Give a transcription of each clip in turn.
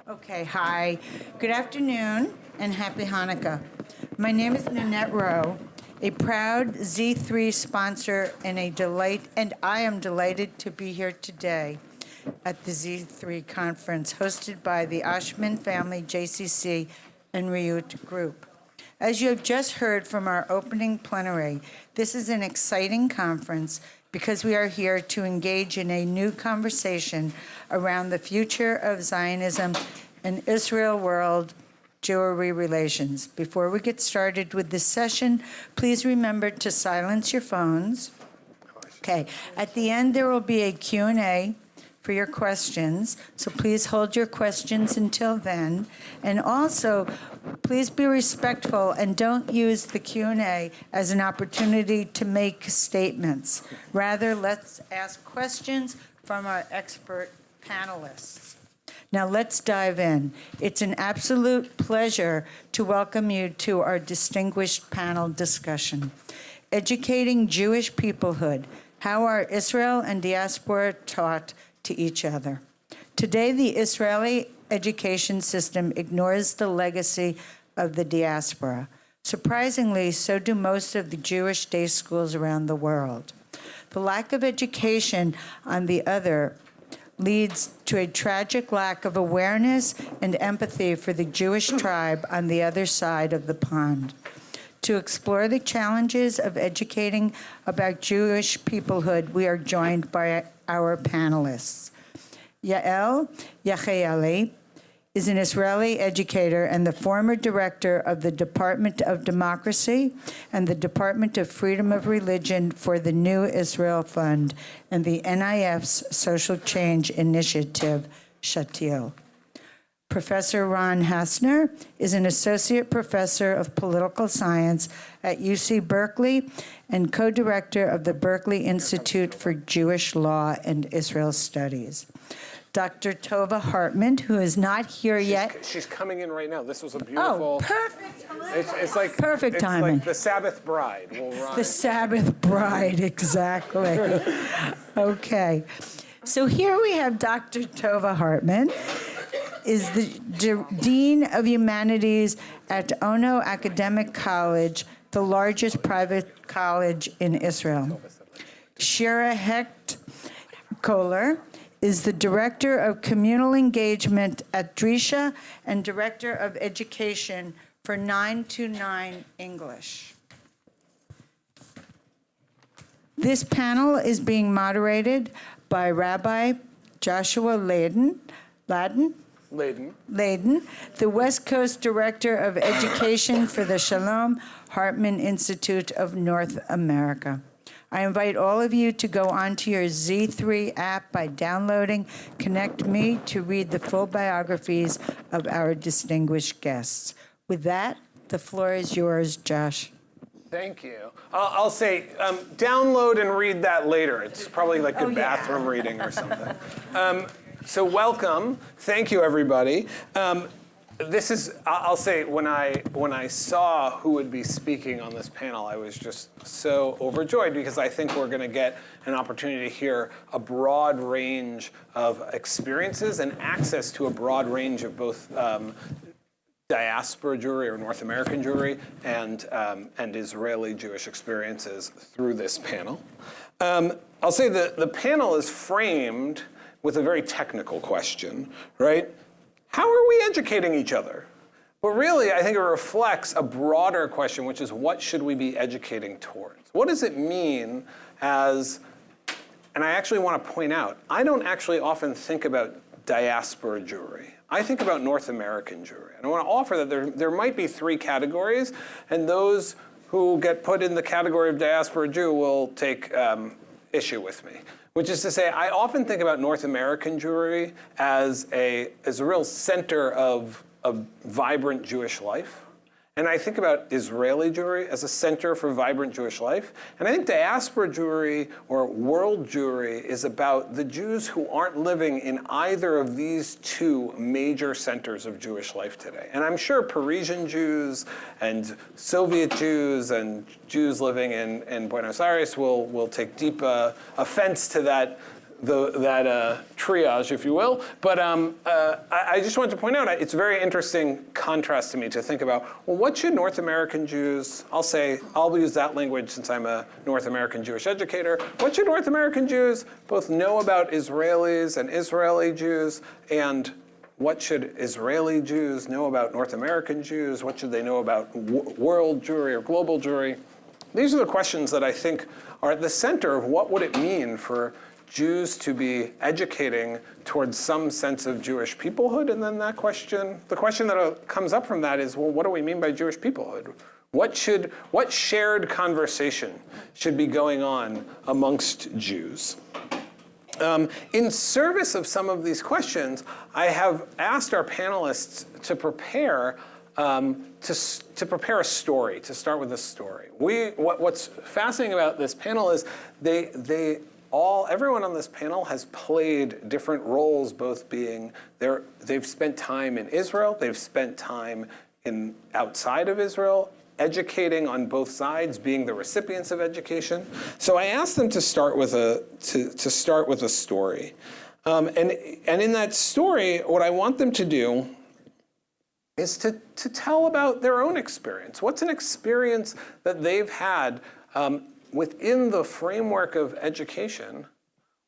Okay, hi. Good afternoon and happy Hanukkah. My name is Nanette Rowe, a proud Z3 sponsor and I am delighted to be here today at the Z3 conference hosted by the Ashman Family JCC and Reut Group. As you have just heard from our opening plenary, this is an exciting conference because we are here to engage in a new conversation around the future of Zionism and Israel-world Jewry relations. Before we get started with this session, please remember to silence your phones. Okay, at the end there will be a Q&A for your questions, so please hold your questions until then. And also, please be respectful and don't use the Q&A as an opportunity to make statements. Rather, let's ask questions from our expert panelists. Now let's dive in. It's an absolute pleasure to welcome you to our distinguished panel discussion. Educating Jewish Peoplehood, how are Israel and Diaspora taught to each other? Today, the Israeli education system ignores the legacy of the diaspora. Surprisingly, so do most of the Jewish day schools around the world. The lack of education, on the other, leads to a tragic lack of awareness and empathy for the Jewish tribe on the other side of the pond. To explore the challenges of educating about Jewish peoplehood, we are joined by our panelists. Yael Yechieli is an Israeli educator and the former director of the Department of Democracy and the Department of Freedom of Religion for the New Israel Fund and the NIF's Social Change Initiative, Shatil. Professor Ron Hassner is an associate professor of political science at UC Berkeley and co-director of the Berkeley Institute for Jewish Law and Israel Studies. Dr. Tova Hartman, who is not here yet. She's coming in right now. This was a beautiful. Oh, perfect. It's like perfect timing. Like the Sabbath bride. The Sabbath bride, exactly. Okay. So here we have Dr. Tova Hartman, is the Dean of Humanities at Ono Academic College, the largest private college in Israel. Shira Hecht-Koller is the Director of Communal Engagement at Drisha and Director of Education for 929 English. This panel is being moderated by Rabbi Joshua Ladon, the West Coast Director of Education for the Shalom Hartman Institute of North America. I invite all of you to go onto your Z3 app by downloading Connect Me to read the full biographies of our distinguished guests. With that, the floor is yours, Josh. Thank you. I'll say, download and read that later. It's probably like good bathroom reading or something. So welcome. Thank you, everybody. This is, I'll say, when I saw who would be speaking on this panel, I was just so overjoyed because I think we're going to get an opportunity to hear a broad range of experiences and access to a broad range of both diaspora Jewry or North American Jewry and Israeli Jewish experiences through this panel. I'll say the panel is framed with a very technical question, right? How are we educating each other? But really, I think it reflects a broader question, which is what should we be educating towards? What does it mean as, and I actually want to point out, I don't actually often think about diaspora Jewry. I think about North American Jewry. And I want to offer that there might be three categories, and those who get put in the category of diaspora Jew will take issue with me. Which is to say, I often think about North American Jewry as a real center of vibrant Jewish life. And I think about Israeli Jewry as a center for vibrant Jewish life. And I think diaspora Jewry or world Jewry is about the Jews who aren't living in either of these two major centers of Jewish life today. And I'm sure Parisian Jews and Soviet Jews and Jews living in Buenos Aires will take deep offense to that triage, if you will. But I just wanted to point out, it's a very interesting contrast to me to think about, well, what should North American Jews, I'll use that language since I'm a North American Jewish educator, what should North American Jews both know about Israelis and Israeli Jews, and what should Israeli Jews know about North American Jews? What should they know about world Jewry or global Jewry? These are the questions that I think are at the center of what would it mean for Jews to be educating towards some sense of Jewish peoplehood. And then the question that comes up from that is, well, what do we mean by Jewish peoplehood? What shared conversation should be going on amongst Jews? In service of some of these questions, I have asked our panelists to prepare to prepare a story, to start with a story. What's fascinating about this panel is everyone on this panel has played different roles, both being they've spent time in Israel, they've spent time outside of Israel, educating on both sides, being the recipients of education. So I asked them to start with a story, and in that story, what I want them to do is to tell about their own experience. What's an experience that they've had within the framework of education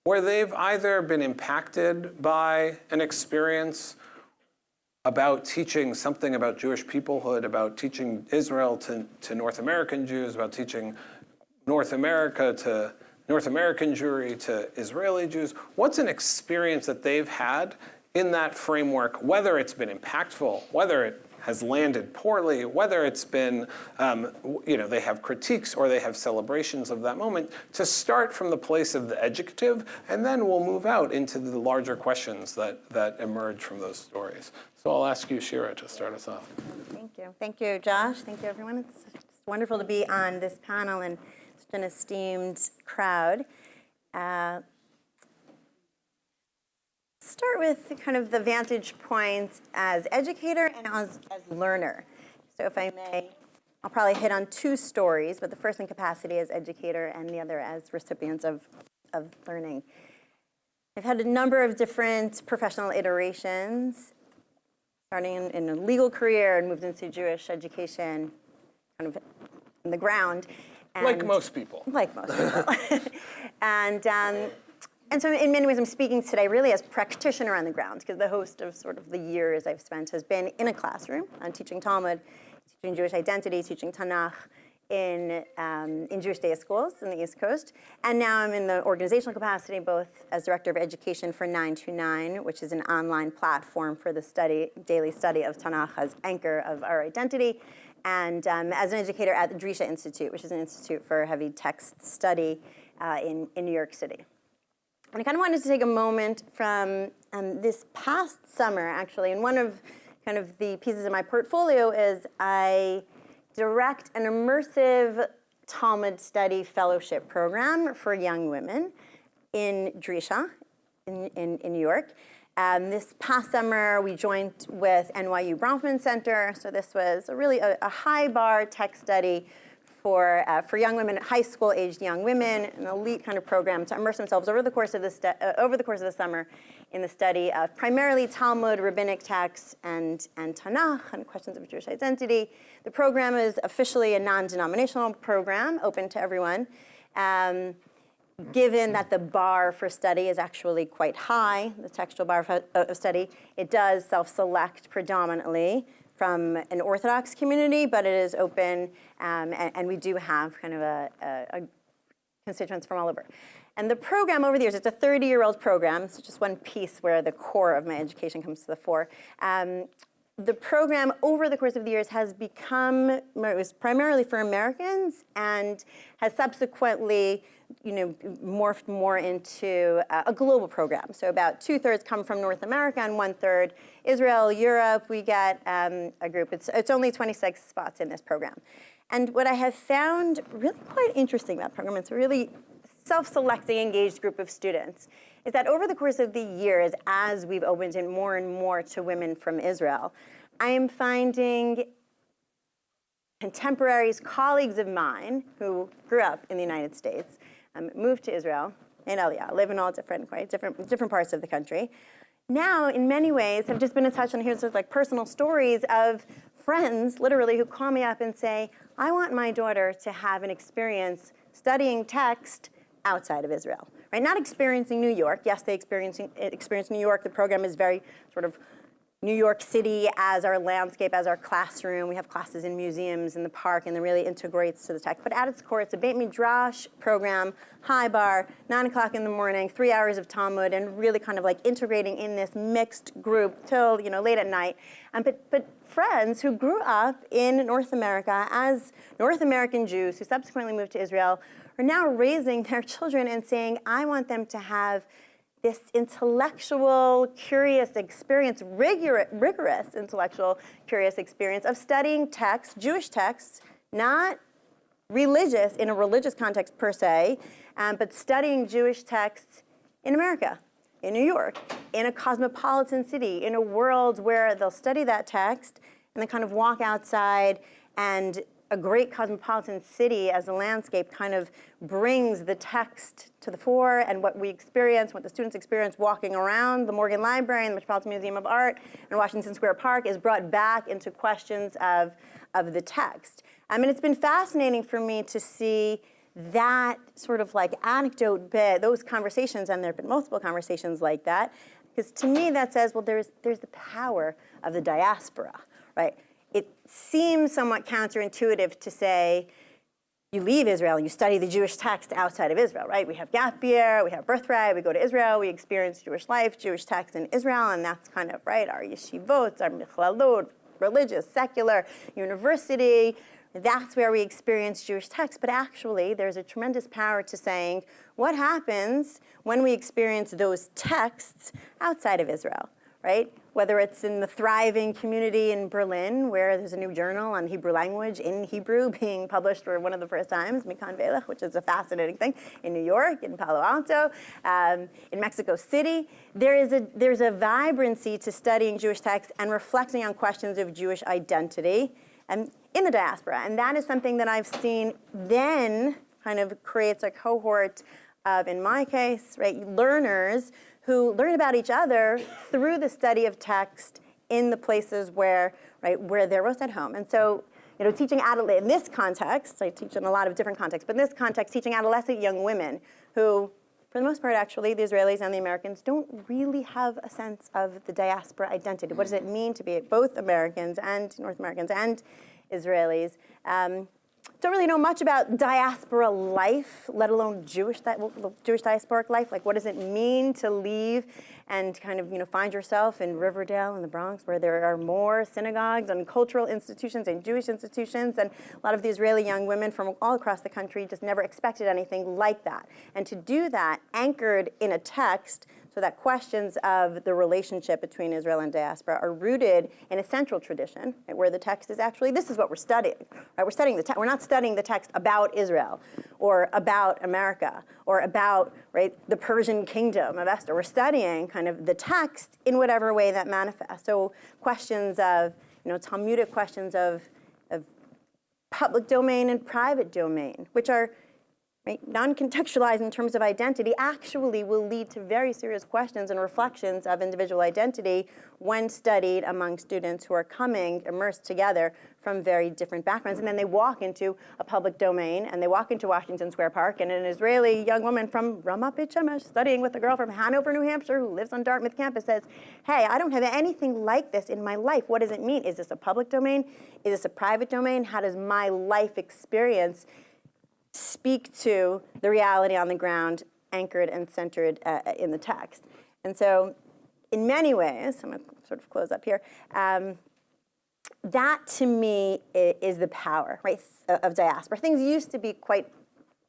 where they've either been impacted by an experience about teaching something about Jewish peoplehood, about teaching Israel to North American Jews, about teaching North America to North American Jewry to Israeli Jews. What's an experience that they've had in that framework, whether it's been impactful, whether it has landed poorly, whether it's been, they have critiques or they have celebrations of that moment, to start from the place of the educative, and then we'll move out into the larger questions that emerge from those stories. So I'll ask you, Shira, to start us off. Thank you. Thank you, Josh. Thank you, everyone. It's wonderful to be on this panel and such an esteemed crowd. Start with kind of the vantage points as educator and as learner. So if I may, I'll probably hit on two stories, but the first in capacity as educator and the other as recipients of learning. I've had a number of different professional iterations, starting in a legal career and moved into Jewish education, kind of on the ground. Like most people. Like most people. And so in many ways, I'm speaking today really as practitioner on the ground, because the host of sort of the years I've spent has been in a classroom, teaching Talmud, teaching Jewish identity, teaching Tanakh in Jewish day schools in the East Coast. And now I'm in the organizational capacity, both as director of education for 929, which is an online platform for the daily study of Tanakh as anchor of our identity, and as an educator at the Drisha Institute, which is an institute for heavy text study in New York City. And I kind of wanted to take a moment from this past summer, actually, and one of kind of the pieces of my portfolio is I direct an immersive Talmud study fellowship program for young women in Drisha in New York. This past summer, we joined with NYU Bronfman Center, so this was a high bar tech study for young women, high school-aged young women, an elite kind of program to immerse themselves over the course of the summer in the study of primarily Talmud, rabbinic texts, and Tanakh, and questions of Jewish identity. The program is officially a non-denominational program, open to everyone. Given that the bar for study is actually quite high, the textual bar of study, it does self-select predominantly from an Orthodox community, but it is open, and we do have kind of a constituents from all over. And the program over the years, it's a 30-year-old program, so just one piece where the core of my education comes to the fore. The program over the course of the years has become, it was primarily for Americans, and has subsequently morphed more into a global program. So about 2/3 come from North America and 1/3 Israel, Europe. We get a group. It's only 26 spots in this program. And what I have found really quite interesting about the program, it's a really self-selecting, engaged group of students, is that over the course of the years, as we've opened it more and more to women from Israel, I am finding contemporaries, colleagues of mine who grew up in the United States, moved to Israel, in Aliyah, live in all different parts of the country. Now, in many ways, have just been in touch, and here's sort of like personal stories of friends, literally, who call me up and say, I want my daughter to have an experience studying text outside of Israel, right? Not experiencing New York. Yes, they experience New York. The program is very sort of New York City as our landscape, as our classroom. We have classes in museums, in the park, and it really integrates to the text. But at its core, it's a Beit Midrash program, high bar, 9 o'clock in the morning, 3 hours of Talmud, and really kind of like integrating in this mixed group till late at night. But friends who grew up in North America as North American Jews who subsequently moved to Israel are now raising their children and saying, I want them to have this intellectual, curious experience, rigorous intellectual, curious experience of studying texts, Jewish texts, not religious in a religious context per se, but studying Jewish texts in America, in New York, in a cosmopolitan city, in a world where they'll study that text and then kind of walk outside, and a great cosmopolitan city as a landscape kind of brings the text to the fore, and what we experience, what the students experience walking around the Morgan Library and the Metropolitan Museum of Art and Washington Square Park is brought back into questions of the text. I mean, it's been fascinating for me to see that sort of like anecdote bit, those conversations, and there have been multiple conversations like that, because to me that says, well, there's the power of the diaspora, right? It seems somewhat counterintuitive to say, you leave Israel and you study the Jewish text outside of Israel, right? We have gap year, we have birthright, we go to Israel, we experience Jewish life, Jewish text in Israel, and that's kind of, right, our yeshivot, our michlalot, religious, secular, university, that's where we experience Jewish text. But actually, there's a tremendous power to saying, what happens when we experience those texts outside of Israel, right? Whether it's in the thriving community in Berlin, where there's a new journal on Hebrew language in Hebrew being published for one of the first times, Mikan Velech, which is a fascinating thing, in New York, in Palo Alto, in Mexico City. There's a vibrancy to studying Jewish texts and reflecting on questions of Jewish identity and in the diaspora. And that is something that I've seen then kind of creates a cohort of, in my case, right, learners who learn about each other through the study of text in the places where they're most at home. And so, teaching in this context, I teach in a lot of different contexts, but in this context, teaching adolescent young women who, for the most part, actually, the Israelis and the Americans don't really have a sense of the diaspora identity. What does it mean to be both Americans and North Americans and Israelis? Don't really know much about diaspora life, let alone Jewish diasporic life. Like, what does it mean to leave and kind of, find yourself in Riverdale in the Bronx, where there are more synagogues and cultural institutions and Jewish institutions, and a lot of the Israeli young women from all across the country just never expected anything like that. And to do that, anchored in a text, so that questions of the relationship between Israel and diaspora are rooted in a central tradition, right, where the text is actually, this is what we're studying. Right? We're studying the text. We're not studying the text about Israel or about America or about, right, the Persian kingdom of Esther. We're studying kind of the text in whatever way that manifests. So questions of, Talmudic questions of public domain and private domain, which are, right, non-contextualized in terms of identity, actually will lead to very serious questions and reflections of individual identity when studied among students who are coming immersed together from very different backgrounds. And then they walk into a public domain, and they walk into Washington Square Park, and an Israeli young woman from Ramat Beit Shemesh, studying with a girl from Hanover, New Hampshire, who lives on Dartmouth campus, says, hey, I don't have anything like this in my life. What does it mean? Is this a public domain? Is this a private domain? How does my life experience speak to the reality on the ground, anchored and centered in the text? And so, in many ways, I'm going to sort of close up here, that to me is the power, right, of diaspora. Things used to be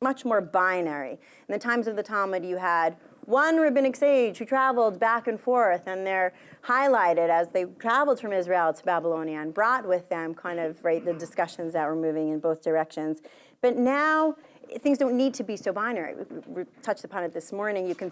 much more binary. In the times of the Talmud, you had one rabbinic sage who traveled back and forth, and they're highlighted as they traveled from Israel to Babylonia and brought with them kind of, right, the discussions that were moving in both directions. But now, things don't need to be so binary. We touched upon it this morning. You can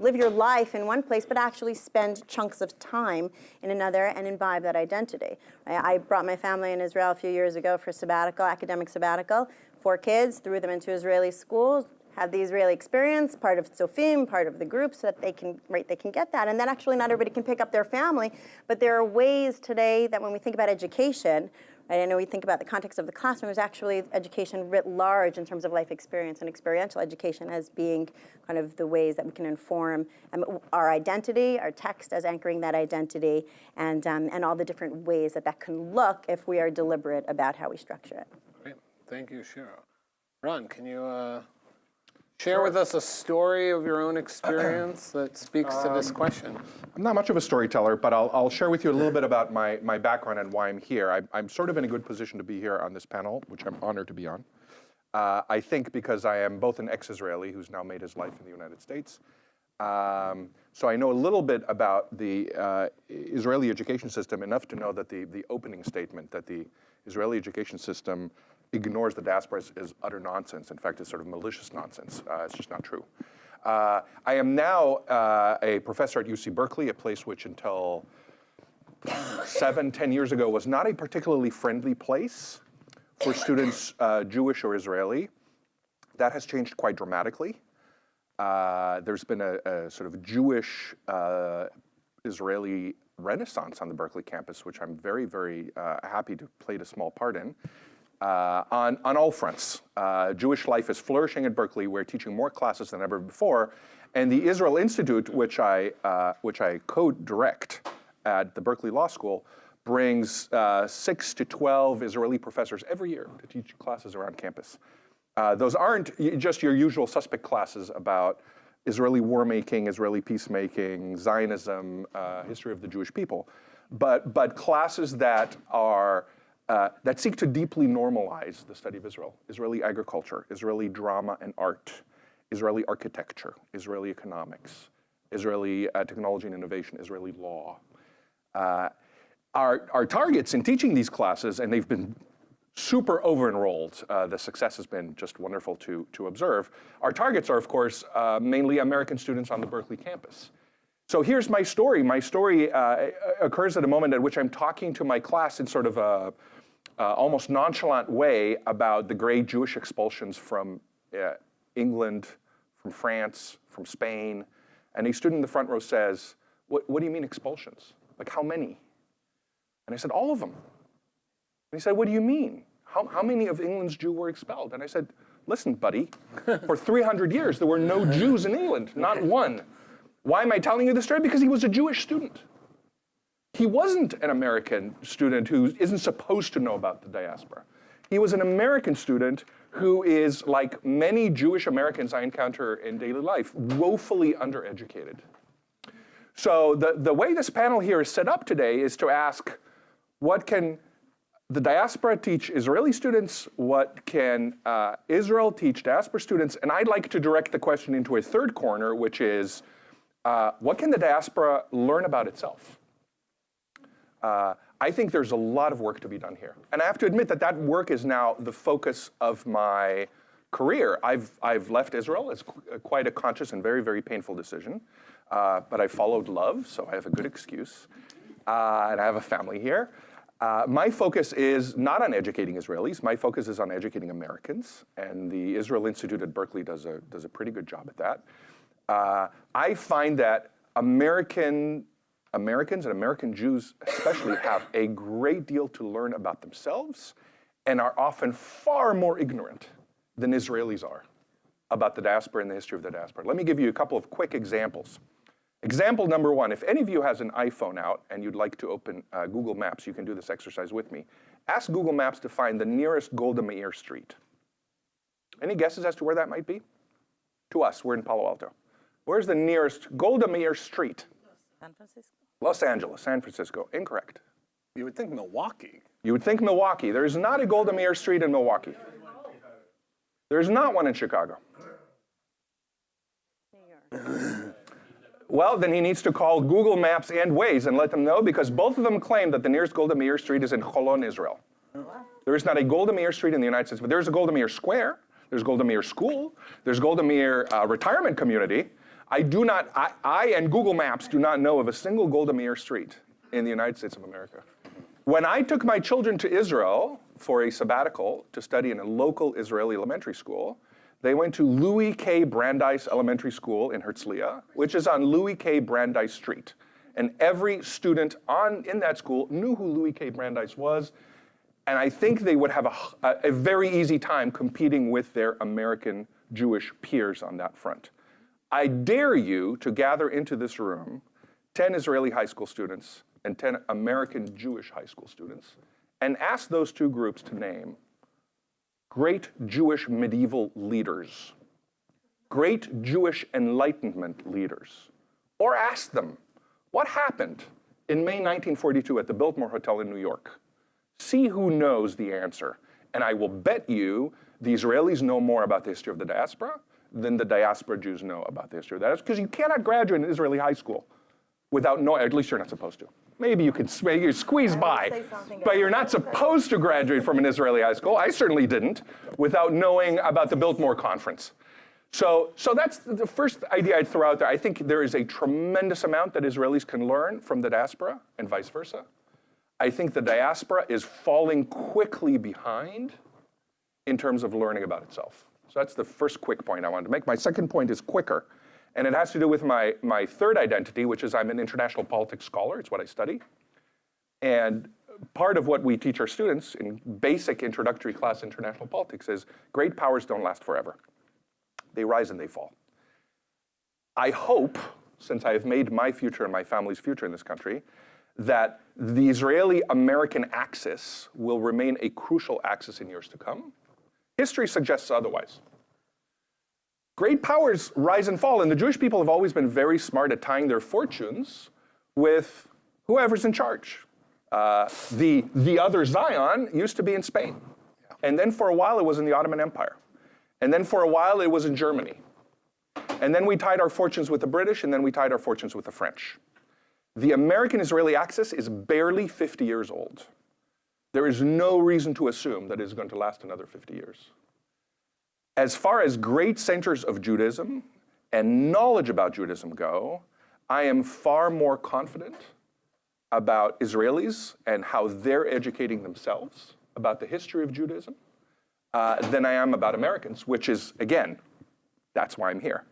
live your life in one place, but actually spend chunks of time in another and imbibe that identity. I brought my family in Israel a few years ago for sabbatical, academic sabbatical, 4 kids, threw them into Israeli schools, have the Israeli experience, part of Tzofim, part of the group, so that they can get that. And then actually not everybody can pick up their family, but there are ways today that when we think about education, right, I know we think about the context of the classroom, is actually education writ large in terms of life experience and experiential education as being kind of the ways that we can inform our identity, our text as anchoring that identity, and all the different ways that that can look if we are deliberate about how we structure it. Great. Thank you, Shira. Ron, can you share with us a story of your own experience that speaks to this question? I'm not much of a storyteller, but I'll share with you a little bit about my background and why I'm here. I'm sort of in a good position to be here on this panel, which I'm honored to be on. I think because I am both an ex-Israeli who's now made his life in the United States. So I know a little bit about the Israeli education system, enough to know that the opening statement that the Israeli education system ignores the diaspora is utter nonsense. In fact, it's sort of malicious nonsense. It's just not true. I am now a professor at UC Berkeley, a place which until 7-10 years ago was not a particularly friendly place for students, Jewish or Israeli. That has changed quite dramatically. There's been a sort of Jewish Israeli renaissance on the Berkeley campus, which I'm very, very happy to play a small part in. On all fronts. Jewish life is flourishing at Berkeley. We're teaching more classes than ever before. And the Israel Institute, which I co-direct at the Berkeley Law School, brings 6 to 12 Israeli professors every year to teach classes around campus. Those aren't just your usual suspect classes about Israeli war making, Israeli peacemaking, Zionism, history of the Jewish people, but classes that are that seek to deeply normalize the study of Israel, Israeli agriculture, Israeli drama and art, Israeli architecture, Israeli economics, Israeli technology and innovation, Israeli law. Our targets in teaching these classes, and they've been super over-enrolled, the success has been just wonderful to observe. Our targets are, of course, mainly American students on the Berkeley campus. So here's my story. My story occurs at a moment at which I'm talking to my class in sort of a almost nonchalant way about the great Jewish expulsions from England, from France, from Spain. And a student in the front row says, what do you mean expulsions? Like how many? And I said, all of them. And he said, what do you mean? How many of England's Jews were expelled? And I said, listen, buddy, for 300 years there were no Jews in England, not one. Why am I telling you this story? Because he was a Jewish student. He wasn't an American student who isn't supposed to know about the diaspora. He was an American student who is, like many Jewish Americans I encounter in daily life, woefully undereducated. So the way this panel here is set up today is to ask, what can the diaspora teach Israeli students? What can Israel teach diaspora students? And I'd like to direct the question into a third corner, which is, what can the diaspora learn about itself? I think there's a lot of work to be done here. And I have to admit that work is now the focus of my career. I've left Israel. It's quite a conscious and very, very painful decision. But I followed love, so I have a good excuse. And I have a family here. My focus is not on educating Israelis. My focus is on educating Americans. And the Israel Institute at Berkeley does a pretty good job at that. I find that Americans and American Jews especially have a great deal to learn about themselves and are often far more ignorant than Israelis are about the diaspora and the history of the diaspora. Let me give you a couple of quick examples. Example number one, if any of you has an iPhone out and you'd like to open Google Maps, you can do this exercise with me. Ask Google Maps to find the nearest Golda Meir street. Any guesses as to where that might be? To us, we're in Palo Alto. Where's the nearest Golda Meir street? San Francisco. Los Angeles, San Francisco. Incorrect. You would think Milwaukee. You would think Milwaukee. There is not a Golda Meir street in Milwaukee. There is not one in Chicago. Well, then he needs to call Google Maps and Waze and let them know, because both of them claim that the nearest Golda Meir street is in Holon, Israel. There is not a Golda Meir street in the United States, but there's a Golda Meir Square, there's Golda Meir School, there's Golda Meir retirement community. I and Google Maps do not know of a single Golda Meir street in the United States of America. When I took my children to Israel for a sabbatical to study in a local Israeli elementary school, They went to Louis K. Brandeis Elementary School in Herzliya, which is on Louis K. Brandeis Street. And every student in that school knew who Louis K. Brandeis was. And I think they would have a very easy time competing with their American Jewish peers on that front. I dare you to gather into this room 10 Israeli high school students and 10 American Jewish high school students and ask those two groups to name great Jewish medieval leaders, great Jewish Enlightenment leaders, or ask them, what happened in May 1942 at the Biltmore Hotel in New York? See who knows the answer. And I will bet you the Israelis know more about the history of the diaspora than the diaspora Jews know about the history of the diaspora, because you cannot graduate an Israeli high school without knowing, at least you're not supposed to. Maybe you could squeeze by, but you're not supposed to graduate from an Israeli high school. I certainly didn't, without knowing about the Biltmore Conference. So that's the first idea I'd throw out there. I think there is a tremendous amount that Israelis can learn from the diaspora and vice versa. I think the diaspora is falling quickly behind in terms of learning about itself. So that's the first quick point I wanted to make. My second point is quicker. And it has to do with my third identity, which is I'm an international politics scholar. It's what I study. And part of what we teach our students in basic introductory class international politics is great powers don't last forever. They rise and they fall. I hope, since I have made my future and my family's future in this country, that the Israeli-American axis will remain a crucial axis in years to come. History suggests otherwise. Great powers rise and fall, and the Jewish people have always been very smart at tying their fortunes with whoever's in charge. The other Zion used to be in Spain. And then for a while it was in the Ottoman Empire. And then for a while it was in Germany. And then we tied our fortunes with the British, and then we tied our fortunes with the French. The American-Israeli axis is barely 50 years old. There is no reason to assume that it is going to last another 50 years. As far as great centers of Judaism and knowledge about Judaism go, I am far more confident about Israelis and how they're educating themselves about the history of Judaism than I am about Americans, which is, again, that's why I'm here.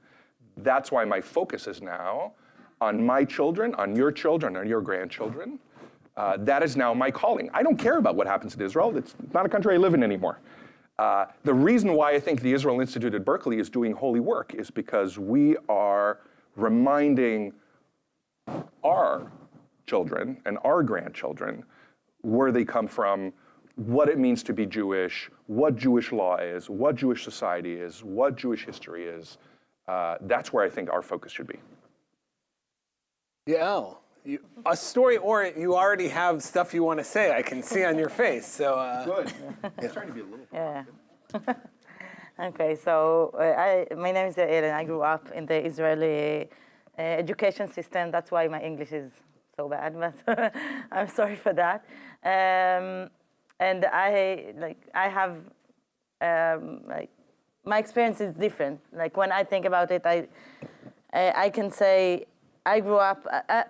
That's why my focus is now on my children, on your grandchildren. That is now my calling. I don't care about what happens in Israel. It's not a country I live in anymore. The reason why I think the Israel Institute at Berkeley is doing holy work is because we are reminding our children and our grandchildren where they come from, what it means to be Jewish, what Jewish law is, what Jewish society is, what Jewish history is. That's where I think our focus should be. Yael, a story, or you already have stuff you want to say, I can see on your face. So Good. I'm trying to be a little. Yeah. Okay, so my name is Yael, and I grew up in the Israeli education system. That's why my English is so bad, but I'm sorry for that. And I have my experience is different. Like when I think about it, I can say I grew up.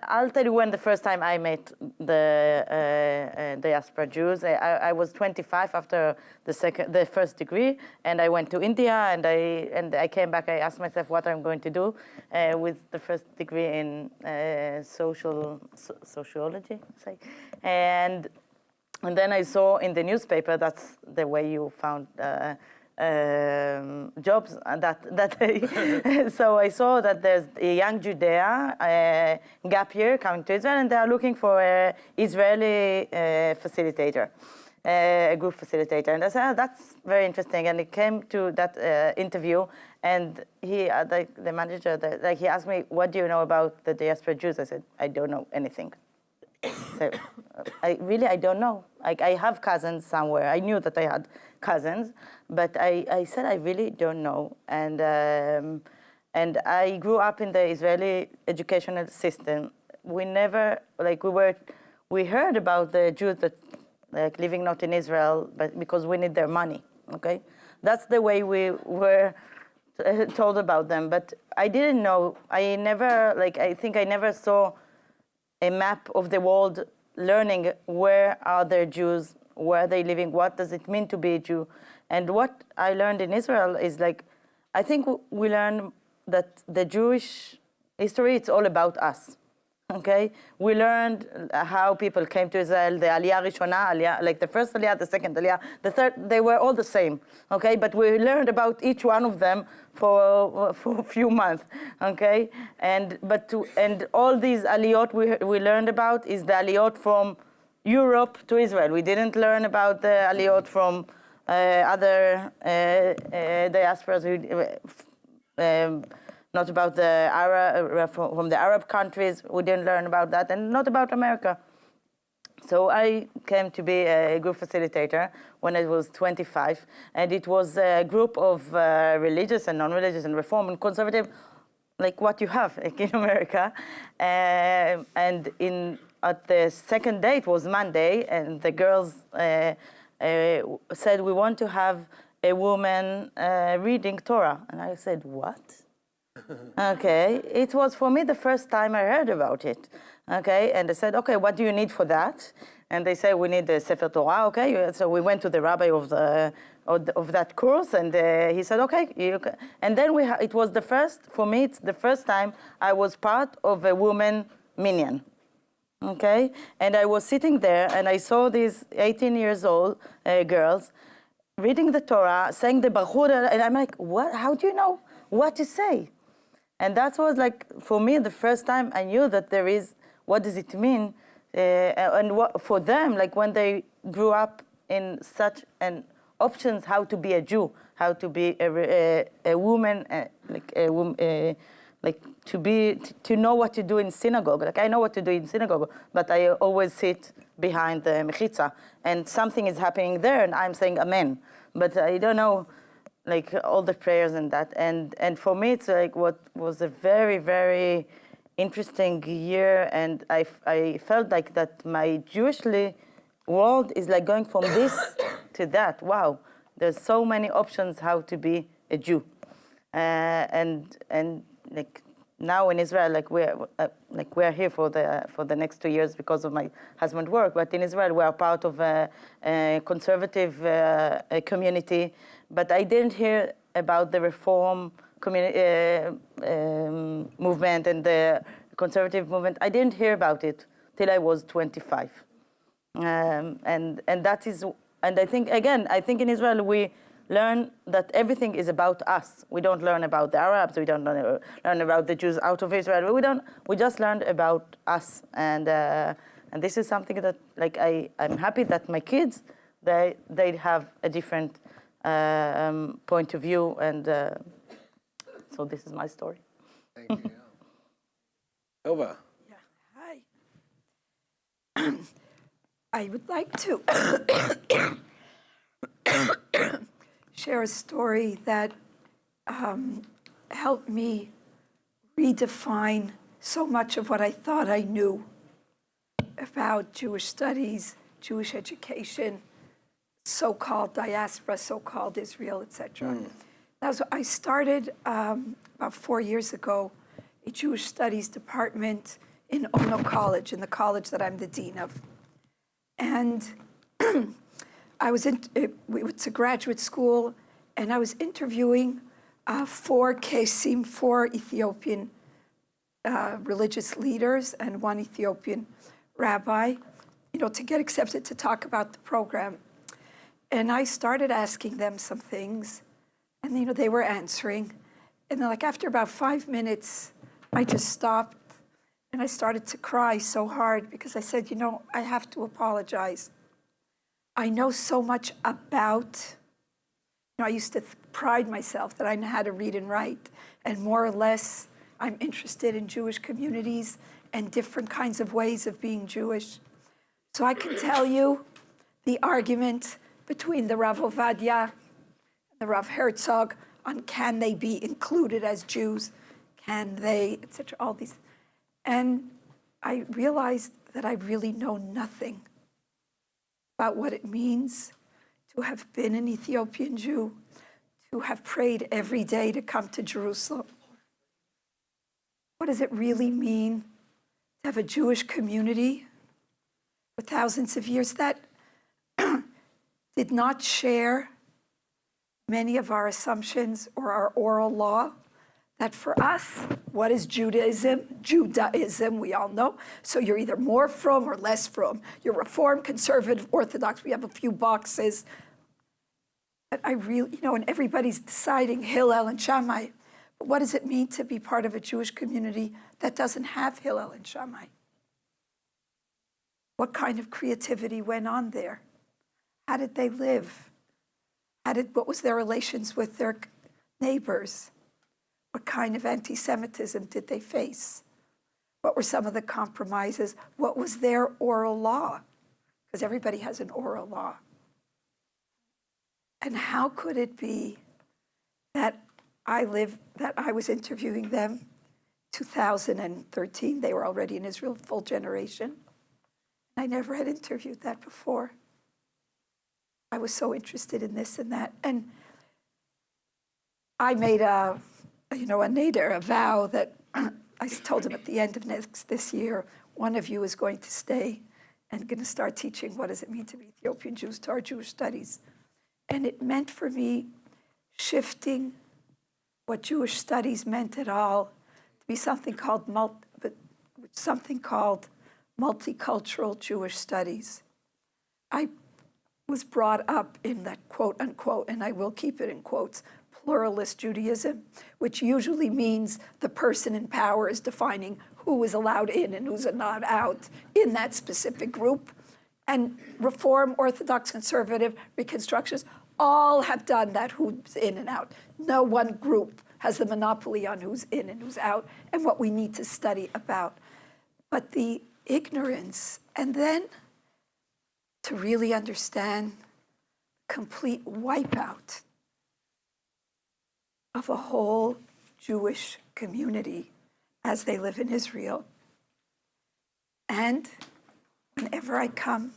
I'll tell you when the first time I met the diaspora Jews. I was 25 after the first degree, and I went to India, and I came back. I asked myself what I'm going to do with the first degree in sociology, and then I saw in the newspaper that's the way you found. Jobs so I saw that there's a young Jew there, gap year coming to Israel, and they are looking for an Israeli facilitator, a group facilitator. And I said, oh, that's very interesting. And it came to that interview, and he, the manager, he asked me, what do you know about the diaspora Jews? I said, I don't know anything. So I don't know. I have cousins somewhere. I knew that I had cousins, but I said I really don't know. And I grew up in the Israeli educational system. We never we heard about the Jews that living not in Israel, but because we need their money. Okay, that's the way we were told about them. But I didn't know. I never saw a map of the world, learning where are there Jews, where are they living, what does it mean to be a Jew. And what I learned in Israel is I think we learn that the Jewish history, it's all about us. Okay, we learned how people came to Israel, the Aliyah Rishona, like the first Aliyah, the second Aliyah, the third, they were all the same, okay? But we learned about each one of them for a few months, okay? And all these Aliyot we learned about is the Aliyot from Europe to Israel. We didn't learn about the Aliyot from other diasporas, not about the from the Arab countries. We didn't learn about that, and not about America. So I came to be a group facilitator when I was 25, and it was a group of religious and non-religious and reform and conservative, like what you have like in America. And at the second day, it was Monday, and the girls said, we want to have a woman reading Torah. And I said, what? Okay, it was for me the first time I heard about it. Okay, and I said, okay, what do you need for that? And they said, we need the Sefer Torah. Okay, so we went to the rabbi of that course, and he said, okay, you can. And then it was the first, for me, it's the first time I was part of a woman minyan. Okay, and I was sitting there, and I saw these 18 years old girls reading the Torah, saying the Baruch, and I'm like, what? How do you know what to say? And that was like, for me, the first time I knew that there is, what does it mean? And what, for them, like when they grew up in such an options, how to be a Jew, how to be a woman, like to know what to do in synagogue. Like I know what to do in synagogue, but I always sit behind the mechitza, and something is happening there, and I'm saying amen, but I don't know, like all the prayers and that, and for me it's like what was a very, very interesting year, and I felt like that my Jewish world is like going from this to that. Wow, there's so many options how to be a Jew, and like now in Israel, like we're here for the next 2 years because of my husband's work, but in Israel we are part of a conservative community. But I didn't hear about the reform movement and the conservative movement. I didn't hear about it till I was 25, and that is. And I think in Israel we learn that everything is about us. We don't learn about the Arabs. We don't learn about the Jews out of Israel. We just learned about us, and this is something that like I'm happy that my kids they have a different point of view, and so this is my story. Thank you. Tova. Yeah. Hi. I would like to share a story that helped me redefine so much of what I thought I knew about Jewish studies, Jewish education, so-called diaspora, so-called Israel, etc. I started about 4 years ago a Jewish studies department in Ono College, in the college that I'm the dean of. And it's a graduate school, and I was interviewing 4 Kesim, 4 Ethiopian religious leaders and 1 Ethiopian rabbi, to get accepted to talk about the program. And I started asking them some things, and they were answering. And then, like after about 5 minutes, I just stopped, and I started to cry so hard because I said, I have to apologize. I know so much about, I used to pride myself that I know how to read and write, and more or less I'm interested in Jewish communities and different kinds of ways of being Jewish. So I can tell you the argument between the Rav Ovadia and the Rav Herzog on can they be included as Jews, can they, etc., all these. And I realized that I really know nothing about what it means to have been an Ethiopian Jew, to have prayed every day to come to Jerusalem. What does it really mean to have a Jewish community for thousands of years that did not share many of our assumptions or our oral law, that for us, what is Judaism? Judaism, we all know. So you're either more from or less from. You're Reform, Conservative, Orthodox. We have a few boxes. But I really, and everybody's deciding Hillel and Shammai. But what does it mean to be part of a Jewish community that doesn't have Hillel and Shammai? What kind of creativity went on there? How did they live? What was their relations with their neighbors? What kind of anti-Semitism did they face? What were some of the compromises? What was their oral law? Because everybody has an oral law. And how could it be that I was interviewing them 2013, they were already in Israel, full generation. I never had interviewed that before. I was so interested in this and that. And I made a neder, a vow that I told him at the end of this year, one of you is going to stay and going to start teaching what does it mean to be Ethiopian Jews to our Jewish studies. And it meant for me shifting what Jewish studies meant at all to be something called multicultural Jewish studies. I was brought up in that quote unquote, and I will keep it in quotes, pluralist Judaism, which usually means the person in power is defining who is allowed in and who's not out in that specific group. And Reform, Orthodox, Conservative, Reconstructionists all have done that, who's in and out. No one group has the monopoly on who's in and who's out and what we need to study about. But the ignorance, and then to really understand complete wipeout of a whole Jewish community as they live in Israel. And whenever I come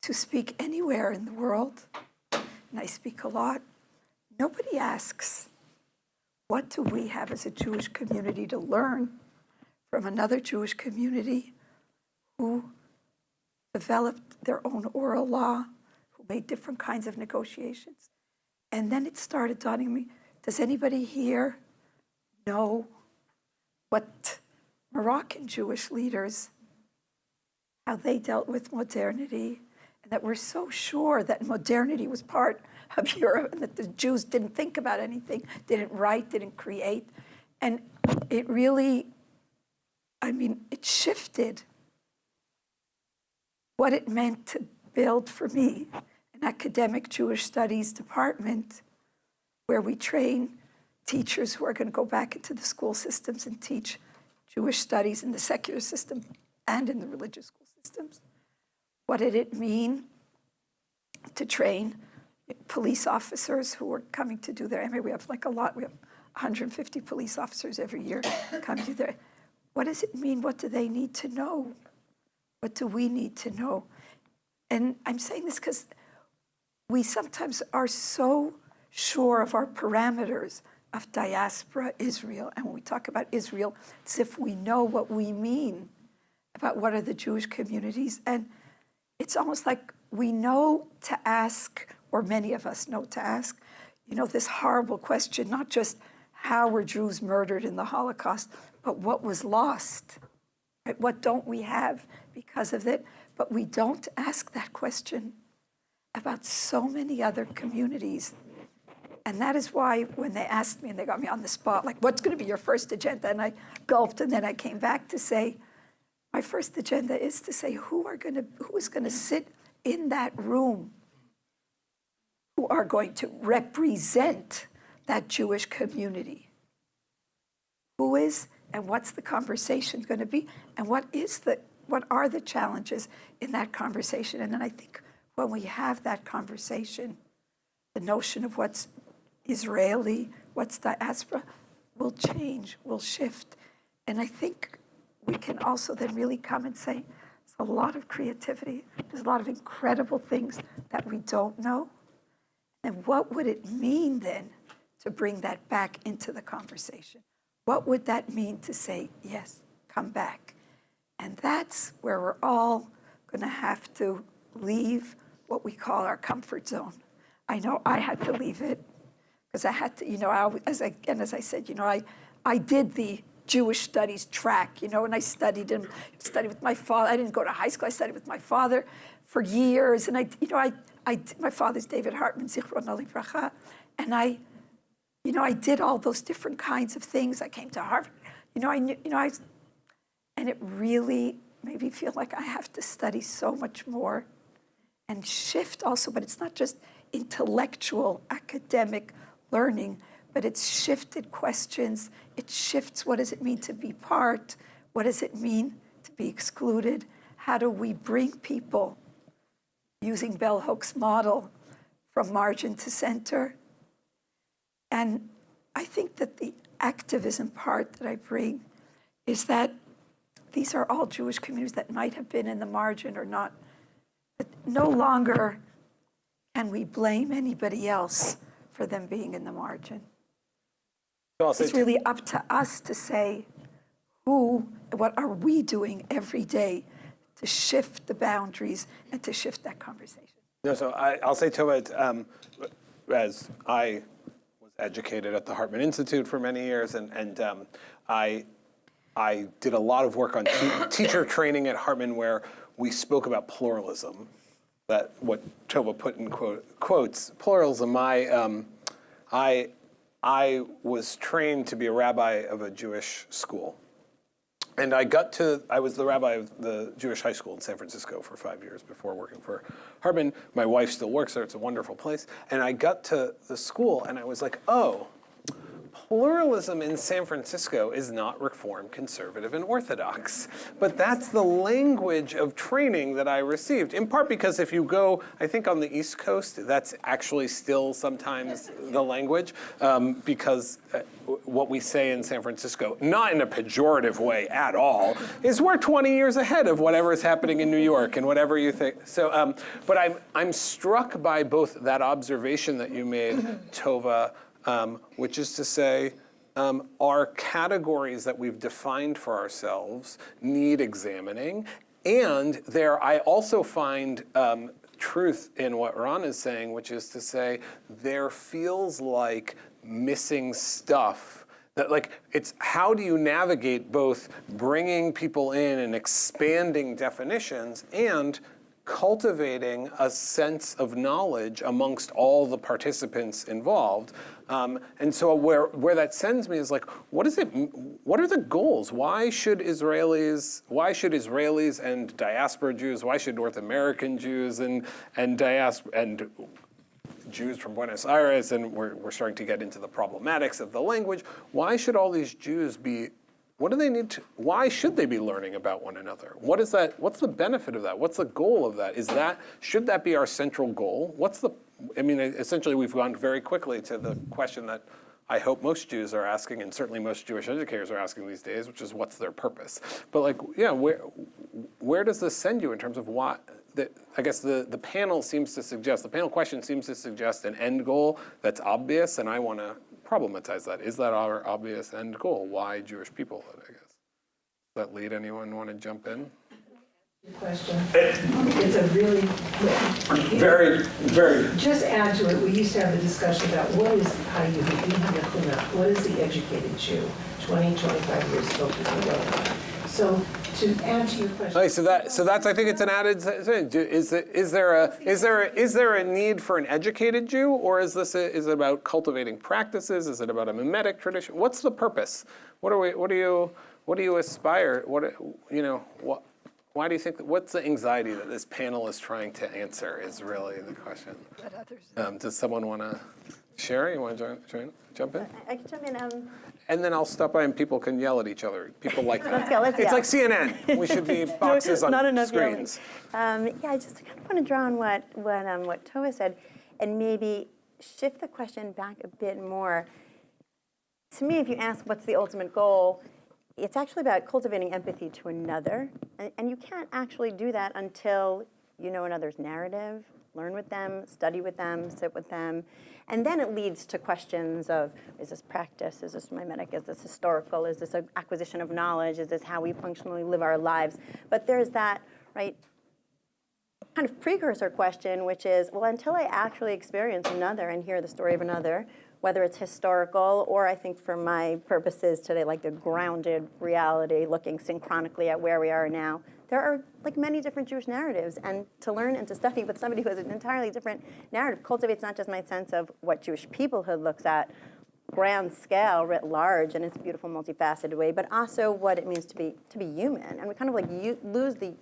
to speak anywhere in the world, and I speak a lot, nobody asks, what do we have as a Jewish community to learn from another Jewish community who developed their own oral law, who made different kinds of negotiations? And then it started dawning on me, does anybody here know what Moroccan Jewish leaders, how they dealt with modernity, and that we're so sure that modernity was part of Europe and that the Jews didn't think about anything, didn't write, didn't create. And it really, it shifted what it meant to build for me an academic Jewish studies department where we train teachers who are going to go back into the school systems and teach Jewish studies in the secular system and in the religious school systems. What did it mean to train police officers who were coming to do their, we have like a lot, we have 150 police officers every year come to their, what does it mean? What do they need to know? What do we need to know? And I'm saying this because we sometimes are so sure of our parameters of diaspora Israel. And when we talk about Israel, it's if we know what we mean about what are the Jewish communities. And it's almost like we know to ask, or many of us know to ask, this horrible question, not just how were Jews murdered in the Holocaust, but what was lost? Right? What don't we have because of it? But we don't ask that question about so many other communities. And that is why when they asked me and they got me on the spot, like, what's going to be your first agenda? And I gulped, and then I came back to say, my first agenda is to say who is going to sit in that room, who are going to represent that Jewish community. Who is, and what's the conversation going to be, and what are the challenges in that conversation? And then I think when we have that conversation, the notion of what's Israeli, what's diaspora, will change, will shift. And I think we can also then really come and say, there's a lot of creativity, there's a lot of incredible things that we don't know. And what would it mean then to bring that back into the conversation? What would that mean to say, yes, come back? And that's where we're all going to have to leave what we call our comfort zone. I know I had to leave it. because I had to, as I said, I did the Jewish studies track, and I studied with my father. I didn't go to high school. I studied with my father for years, and my father's David Hartman, Zichrono Livracha, and I did all those different kinds of things. I came to Harvard, and it really made me feel like I have to study so much more and shift also, but it's not just intellectual, academic learning, but it's shifted questions. It shifts, what does it mean to be part? What does it mean to be excluded? How do we bring people, using Bell Hooks' model, from margin to center? And I think that the activism part that I bring is that these are all Jewish communities that might have been in the margin or not. But no longer can we blame anybody else for them being in the margin. It's really up to us to say what are we doing every day to shift the boundaries and to shift that conversation. No, so I'll say, Tova, as I was educated at the Hartman Institute for many years, and I did a lot of work on teacher training at Hartman where we spoke about pluralism. That what Tova put in quotes, pluralism. I was trained to be a rabbi of a Jewish school. And I was the rabbi of the Jewish high school in San Francisco for 5 years before working for Hartman. My wife still works there. It's a wonderful place. And I got to the school and I was like, oh, pluralism in San Francisco is not Reform, Conservative, and Orthodox. But that's the language of training that I received, in part because if you go, I think on the East Coast, that's actually still sometimes the language, because what we say in San Francisco, not in a pejorative way at all, is we're 20 years ahead of whatever is happening in New York and whatever you think. So, but I'm struck by both that observation that you made, Tova, which is to say, our categories that we've defined for ourselves need examining. And I also find truth in what Ron is saying, which is to say, there feels like missing stuff. That, like, it's how do you navigate both bringing people in and expanding definitions and cultivating a sense of knowledge amongst all the participants involved. And so where that sends me is like, what are the goals? Why should Israelis and diaspora Jews, why should North American Jews and Jews from Buenos Aires, and we're starting to get into the problematics of the language, why should all these Jews be, what do they need to, why should they be learning about one another? What is that, what's the benefit of that? What's the goal of that? Should that be our central goal? Essentially we've gone very quickly to the question that I hope most Jews are asking, and certainly most Jewish educators are asking these days, which is what's their purpose? But where does this send you in terms of what, I guess the panel question seems to suggest an end goal that's obvious, and I want to problematize that. Is that our obvious end goal? Why Jewish peoplehood, I guess? Does that lead anyone want to jump in? Question. It's a really very, very. Just add to it. We used to have a discussion about what is the educated Jew? 20, 25 years ago, people wrote about it. So to add to your question. Okay, so that's I think it's an added thing. Is there a need for an educated Jew, or is it about cultivating practices? Is it about a mimetic tradition? What's the purpose? What do you aspire? Why do you think what's the anxiety that this panel is trying to answer is really the question. Does someone want to share? You want to jump in? I can jump in. And then I'll stop by and people can yell at each other. People like that. Let's it's yell. like CNN. We should be boxes on Not enough screens. I just kind of want to draw on what Tova said, and maybe shift the question back a bit more. To me, if you ask what's the ultimate goal, it's actually about cultivating empathy to another, and you can't actually do that until you know another's narrative, learn with them, study with them, sit with them. And then it leads to questions of, is this practice? Is this mimetic? Is this historical? Is this an acquisition of knowledge? Is this how we functionally live our lives? But there's that, right, kind of precursor question, which is, well, until I actually experience another and hear the story of another, whether it's historical or I think for my purposes today, like the grounded reality, looking synchronically at where we are now. There are like many different Jewish narratives, and to learn and to study with somebody who has an entirely different narrative cultivates not just my sense of what Jewish peoplehood looks at, grand scale, writ large, in its beautiful, multifaceted way, but also what it means to be human. And we kind of like lose the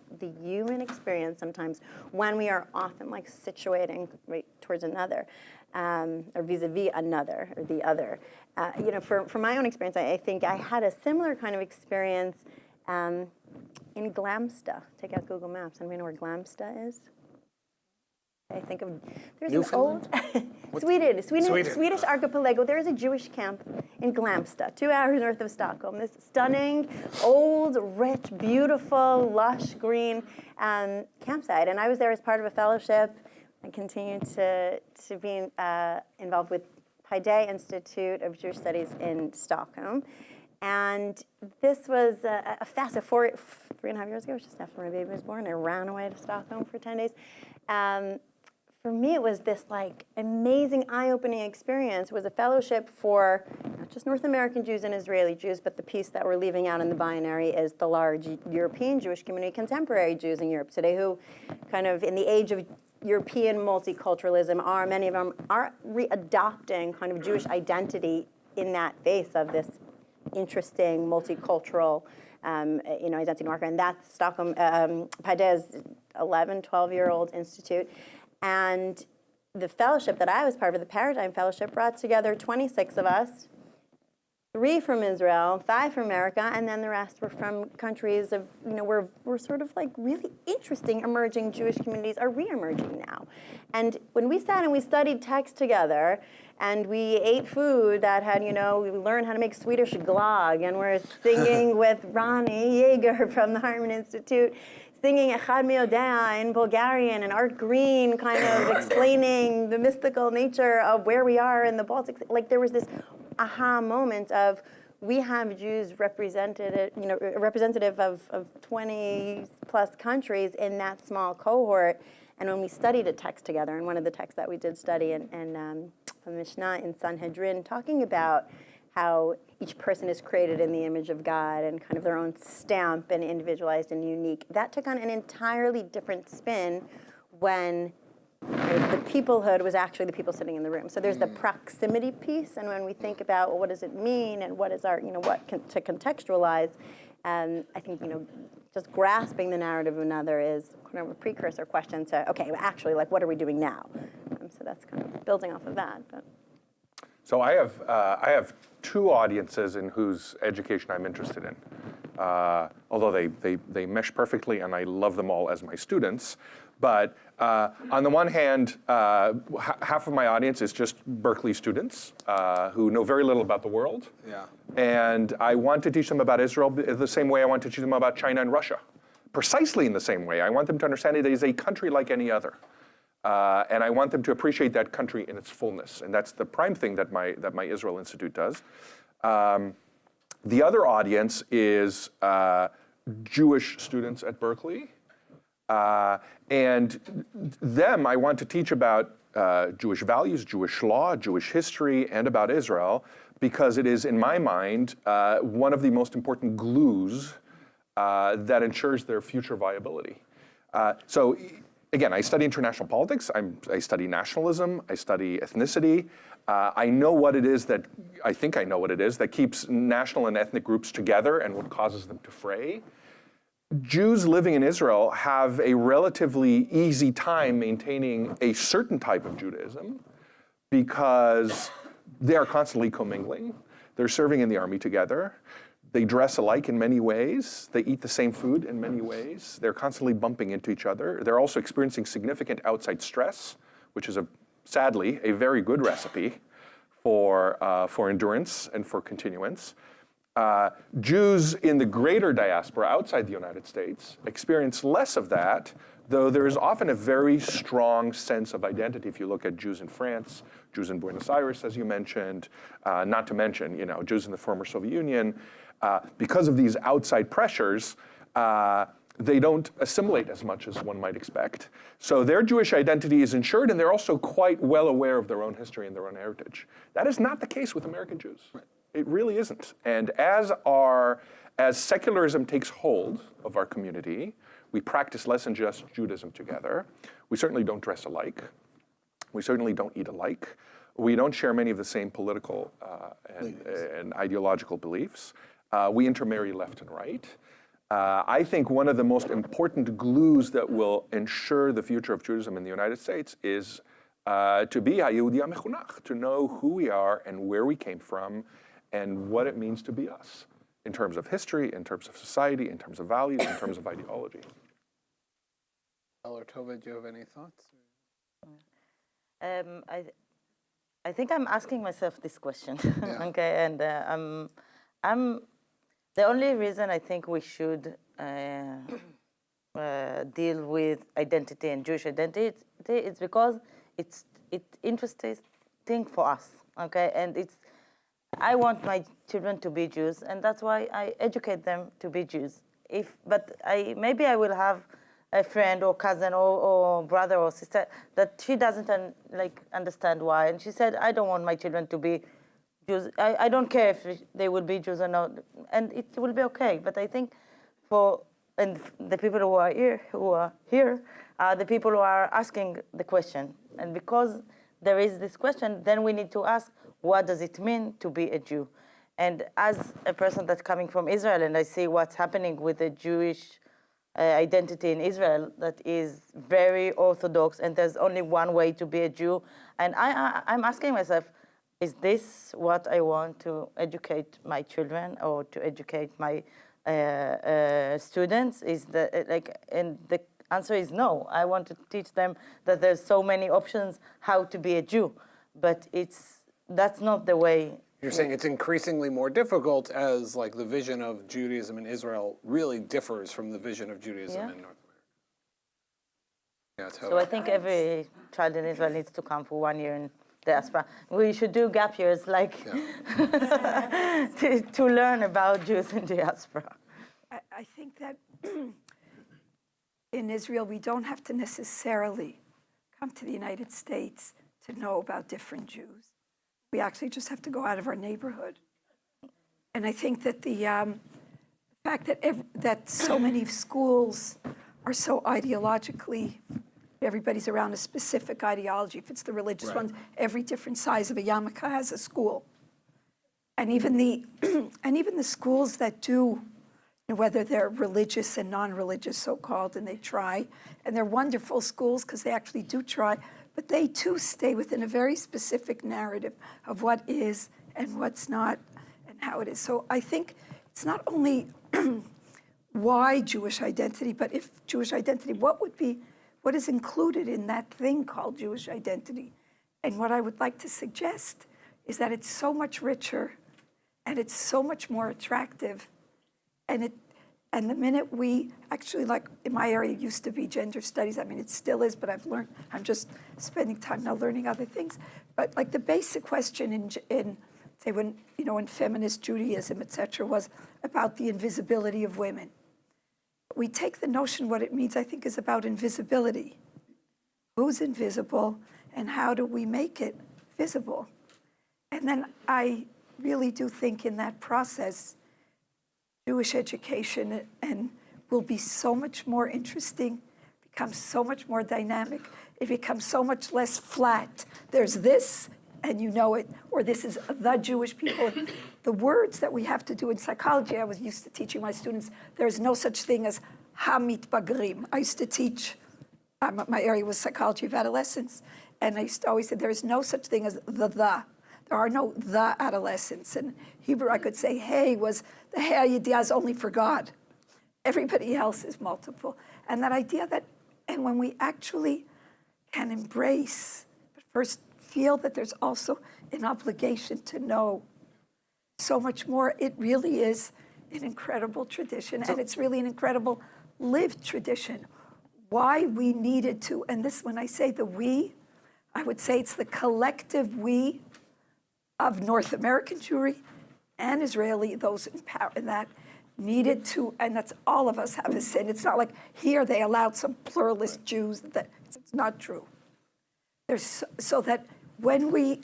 human experience sometimes when we are often like situating right towards another, or vis-a-vis another or the other. You know, for my own experience, I think I had a similar kind of experience in Glamsta. Take out Google Maps. Anybody know where Glamsta is? I think of there's an old Swedish archipelago. There is a Jewish camp in Glamsta, 2 hours north of Stockholm. This stunning, old, rich, beautiful, lush green campsite. And I was there as part of a fellowship. I continued to be involved with Pi Day Institute of Jewish Studies in Stockholm. And this was a fast, 3.5 years ago, just after my baby was born. I ran away to Stockholm for 10 days. For me, it was this like amazing, eye-opening experience. It was a fellowship for not just North American Jews and Israeli Jews, but the piece that we're leaving out in the binary is the large European Jewish community, contemporary Jews in Europe today, who kind of in the age of European multiculturalism many of them are readopting kind of Jewish identity in that face of this interesting multicultural identity marker. And that's Stockholm, Pi Day's 11, 12-year-old institute. And the fellowship that I was part of, the Paradigm Fellowship, brought together 26 of us, 3 from Israel, 5 from America, and then the rest were from countries of, we're sort of like really interesting emerging Jewish communities are re-emerging now. And when we sat and we studied text together, and we ate food that had, we learned how to make Swedish glögg, and we're singing with Ronnie Yeager from the Hartman Institute, singing Echad Mi Yodea in Bulgarian, and Art Green kind of explaining the mystical nature of where we are in the Baltics. Like there was this aha moment of we have Jews represented, representative of 20 plus countries in that small cohort. And when we studied a text together, and one of the texts that we did study in Mishnah in Sanhedrin, talking about how each person is created in the image of God and kind of their own stamp and individualized and unique, that took on an entirely different spin when the peoplehood was actually the people sitting in the room. So there's the proximity piece, and when we think about what does it mean and what is our, to contextualize, I think, just grasping the narrative of another is kind of a precursor question to, okay, actually, like, what are we doing now? So that's kind of building off of that. But. So I have 2 audiences in whose education I'm interested in. Although they mesh perfectly, and I love them all as my students. But on the one hand, half of my audience is just Berkeley students who know very little about the world. Yeah. And I want to teach them about Israel the same way I want to teach them about China and Russia. Precisely in the same way. I want them to understand it is a country like any other. And I want them to appreciate that country in its fullness. And that's the prime thing that my Israel Institute does. The other audience is Jewish students at Berkeley. And them I want to teach about Jewish values, Jewish law, Jewish history, and about Israel, because it is, in my mind, one of the most important glues that ensures their future viability. So again, I study international politics, I study nationalism, I study ethnicity. I know what it is that, I think I know what it is that keeps national and ethnic groups together and what causes them to fray. Jews living in Israel have a relatively easy time maintaining a certain type of Judaism because they are constantly commingling. They're serving in the army together. They dress alike in many ways. They eat the same food in many ways. They're constantly bumping into each other. They're also experiencing significant outside stress, which is sadly a very good recipe for endurance and for continuance. Jews in the greater diaspora outside the United States experience less of that, though there is often a very strong sense of identity. If you look at Jews in France, Jews in Buenos Aires, as you mentioned, not to mention, Jews in the former Soviet Union, because of these outside pressures, they don't assimilate as much as one might expect. So their Jewish identity is ensured, and they're also quite well aware of their own history and their own heritage. That is not the case with American Jews. Right. It really isn't. And as secularism takes hold of our community, we practice less than just Judaism together. We certainly don't dress alike. We certainly don't eat alike. We don't share many of the same political and ideological beliefs. We intermarry left and right. I think one of the most important glues that will ensure the future of Judaism in the United States is to be HaYehudi HaMechunach, to know who we are and where we came from and what it means to be us in terms of history, in terms of society, in terms of values, in terms of ideology. Or Tova, do you have any thoughts? I think I'm asking myself this question, Yeah. okay, and I'm the only reason I think we should deal with identity and Jewish identity is because it's interesting for us, okay, and I want my children to be Jews, and that's why I educate them to be Jews. But maybe I will have a friend or cousin or brother or sister that she doesn't understand why, and she said, I don't want my children to be Jews. I don't care if they will be Jews or not, and it will be okay. But I think the people who are here are the people who are asking the question, and because there is this question, then we need to ask, what does it mean to be a Jew? And as a person that's coming from Israel, and I see what's happening with the Jewish identity in Israel that is very orthodox, and there's only one way to be a Jew. And I'm asking myself, is this what I want to educate my children or to educate my students? And the answer is no. I want to teach them that there's so many options how to be a Jew, but that's not the way. You're saying it's increasingly more difficult as the vision of Judaism in Israel really differs from the vision of Judaism in North America. Yeah, so I think every child in Israel needs to come for 1 year in diaspora. We should do gap years to learn about Jews in diaspora. I think that in Israel, we don't have to necessarily come to the United States to know about different Jews. We actually just have to go out of our neighborhood. And I think that the fact that so many schools are so ideologically, everybody's around a specific ideology. If it's the religious ones, every different size of a yarmulke has a school. And even the schools that do, whether they're religious and non-religious, so-called, and they try, and they're wonderful schools because they actually do try, but they too stay within a very specific narrative of what is and what's not and how it is. So I think it's not only why Jewish identity, but if Jewish identity, what is included in that thing called Jewish identity? And what I would like to suggest is that it's so much richer and it's so much more attractive. And the minute we actually, in my area, it used to be gender studies. I mean, it still is, but I'm just spending time now learning other things. But the basic question in say, in feminist Judaism, et cetera, was about the invisibility of women. We take the notion, what it means, I think, is about invisibility. Who's invisible, and how do we make it visible? And then I really do think in that process, Jewish education will be so much more interesting, becomes so much more dynamic. It becomes so much less flat. There's this, and you know it, or this is the Jewish people. The words that we have to do in psychology, I was used to teaching my students, there's no such thing as ha-mitbagrim. I used to teach, my area was psychology of adolescence, and I used to always say there's no such thing as the. There are no the adolescents. In Hebrew, I could say, hey, the hey idea is only for God. Everybody else is multiple. And that idea and when we actually can embrace, but first feel that there's also an obligation to know so much more, it really is an incredible tradition, and it's really an incredible lived tradition. Why we needed to, and this, when I say the we, I would say it's the collective we of North American Jewry and Israeli, those in power, needed to, and that's all of us have a sin. It's not like here they allowed some pluralist Jews. That it's not true. So that when we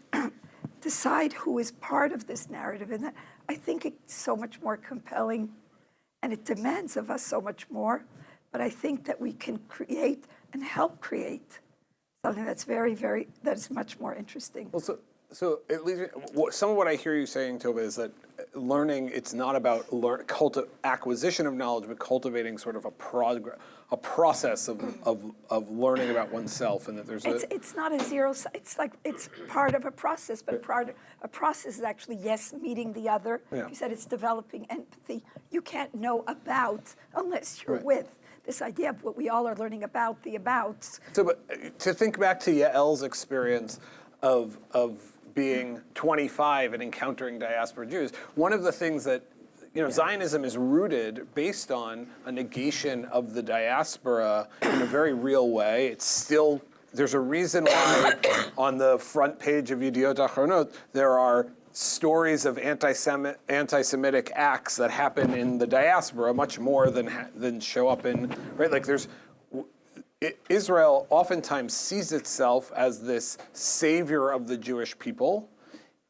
decide who is part of this narrative, and that I think it's so much more compelling, and it demands of us so much more. But I think that we can create and help create something that's that is much more interesting. Well, so at least some of what I hear you saying, Tova, is that learning, it's not about acquisition of knowledge, but cultivating sort of a process of learning about oneself, and that there's it's not a zero. It's like it's part of a process, but a process is actually meeting the other. Yeah. You said it's developing empathy. You can't know about unless you're with. This idea of what we all are learning about the abouts. So, but to think back to Yael's experience of being 25 and encountering diaspora Jews, one of the things that Zionism is rooted based on a negation of the diaspora in a very real way. It's still, there's a reason why on the front page of Yediot Achronot there are stories of anti-Semitic acts that happen in the diaspora much more than show up in, right? Like Israel oftentimes sees itself as this savior of the Jewish people.